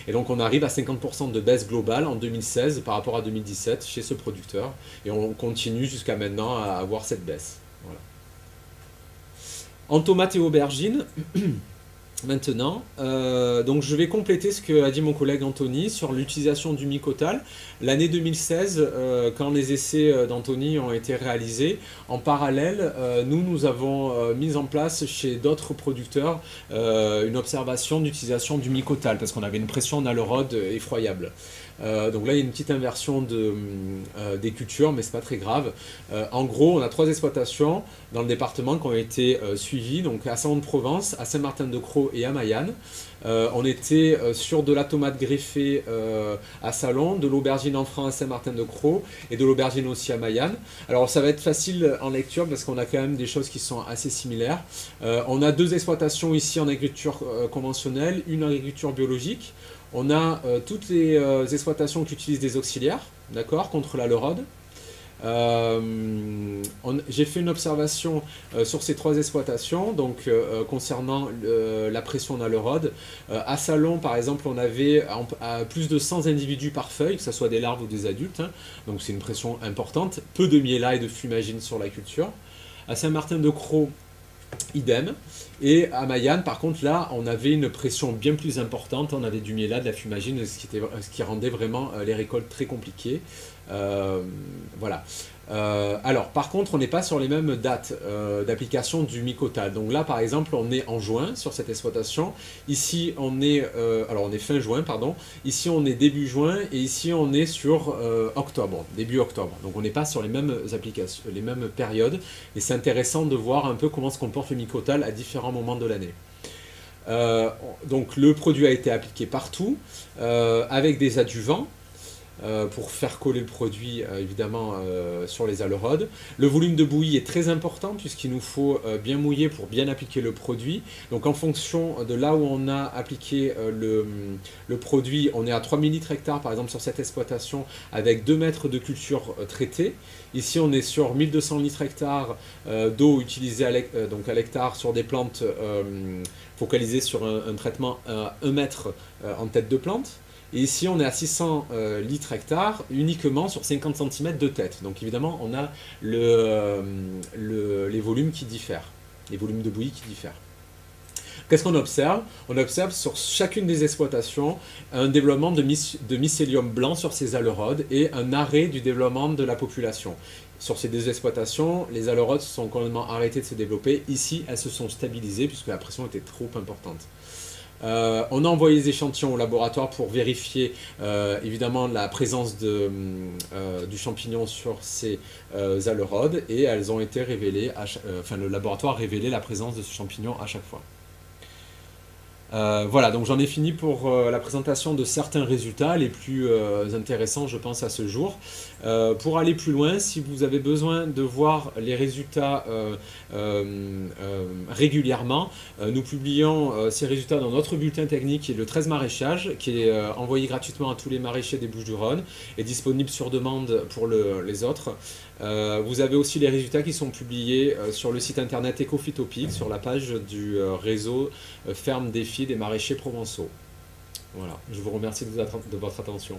[SPEAKER 3] Et donc on arrive à 50% de baisse globale en 2016 par rapport à 2017 chez ce producteur. Et on continue jusqu'à maintenant à avoir cette baisse. Voilà. En tomates et aubergines, maintenant, donc je vais compléter ce qu'a dit mon collègue Anthony sur l'utilisation du mycotal. L'année 2016, quand les essais d'Anthony ont été réalisés, en parallèle, nous avons mis en place chez d'autres producteurs une observation d'utilisation du mycotal parce qu'on avait une pression en aleurodes effroyable. Donc là, il y a une petite inversion des cultures, mais ce n'est pas très grave. En gros, on a 3 exploitations dans le département qui ont été suivies, donc à Salon-de-Provence, à Saint-Martin-de-Crau et à Mayenne. On était sur de la tomate greffée à Salon, de l'aubergine en franc à Saint-Martin-de-Crau et de l'aubergine aussi à Mayenne. Alors ça va être facile en lecture parce qu'on a quand même des choses qui sont assez similaires. On a 2 exploitations ici en agriculture conventionnelle, une en agriculture biologique. On a toutes les exploitations qui utilisent des auxiliaires, d'accord, contre la leurode. J'ai fait une observation sur ces 3 exploitations, donc concernant la pression en leurode. À Salon, par exemple, on avait plus de 100 individus par feuille, que ce soit des larves ou des adultes, hein, donc c'est une pression importante. Peu de miella et de fumagine sur la culture. À Saint-Martin-de-Crau, idem. Et à Mayenne, par contre, là, on avait une pression bien plus importante. On avait du miella, de la fumagine, ce qui rendait vraiment les récoltes très compliquées. Voilà. Alors, par contre, on n'est pas sur les mêmes dates d'application du mycotal. Donc là, par exemple, on est en juin sur cette exploitation. Ici, on est fin juin, pardon. Ici, on est début juin et ici, on est sur octobre, début octobre. Donc, on n'est pas sur les mêmes applications, les mêmes périodes. Et c'est intéressant de voir un peu comment se comporte le mycotal à différents moments de l'année. Donc, le produit a été appliqué partout avec des adjuvants. Pour faire coller le produit évidemment sur les aleurodes. Le volume de bouillie est très important puisqu'il nous faut bien mouiller pour bien appliquer le produit. Donc en fonction de là où on a appliqué le produit, on est à 3000 litres hectare par exemple sur cette exploitation avec 2 mètres de culture traitée. Ici on est sur 1200 litres hectare d'eau utilisée à l'hectare sur des plantes focalisées sur un traitement à 1 mètre en tête de plante. Et ici, on est à 600 litres hectare uniquement sur 50 cm de tête. Donc évidemment, on a les volumes qui diffèrent, les volumes de bouillie qui diffèrent. Qu'est-ce qu'on observe? On observe sur chacune des exploitations un développement de mycélium blanc sur ces aleurodes et un arrêt du développement de la population. Sur ces 2 exploitations, les aleurodes se sont complètement arrêtées de se développer. Ici, elles se sont stabilisées puisque la pression était trop importante. On a envoyé des échantillons au laboratoire pour vérifier évidemment la présence du champignon sur ces aleurodes et elles ont été révélées, le laboratoire a révélé la présence de ce champignon à chaque fois. Voilà, donc j'en ai fini pour la présentation de certains résultats les plus intéressants, je pense, à ce jour. Pour aller plus loin, si vous avez besoin de voir les résultats régulièrement, nous publions ces résultats dans notre bulletin technique qui est le 13 maraîchage, qui est envoyé gratuitement à tous les maraîchers des Bouches-du-Rhône et disponible sur demande pour les autres. Vous avez aussi les résultats qui sont publiés sur le site internet Ecophytopic, sur la page du réseau Ferme Défi des maraîchers provençaux. Voilà, je vous remercie de votre attention.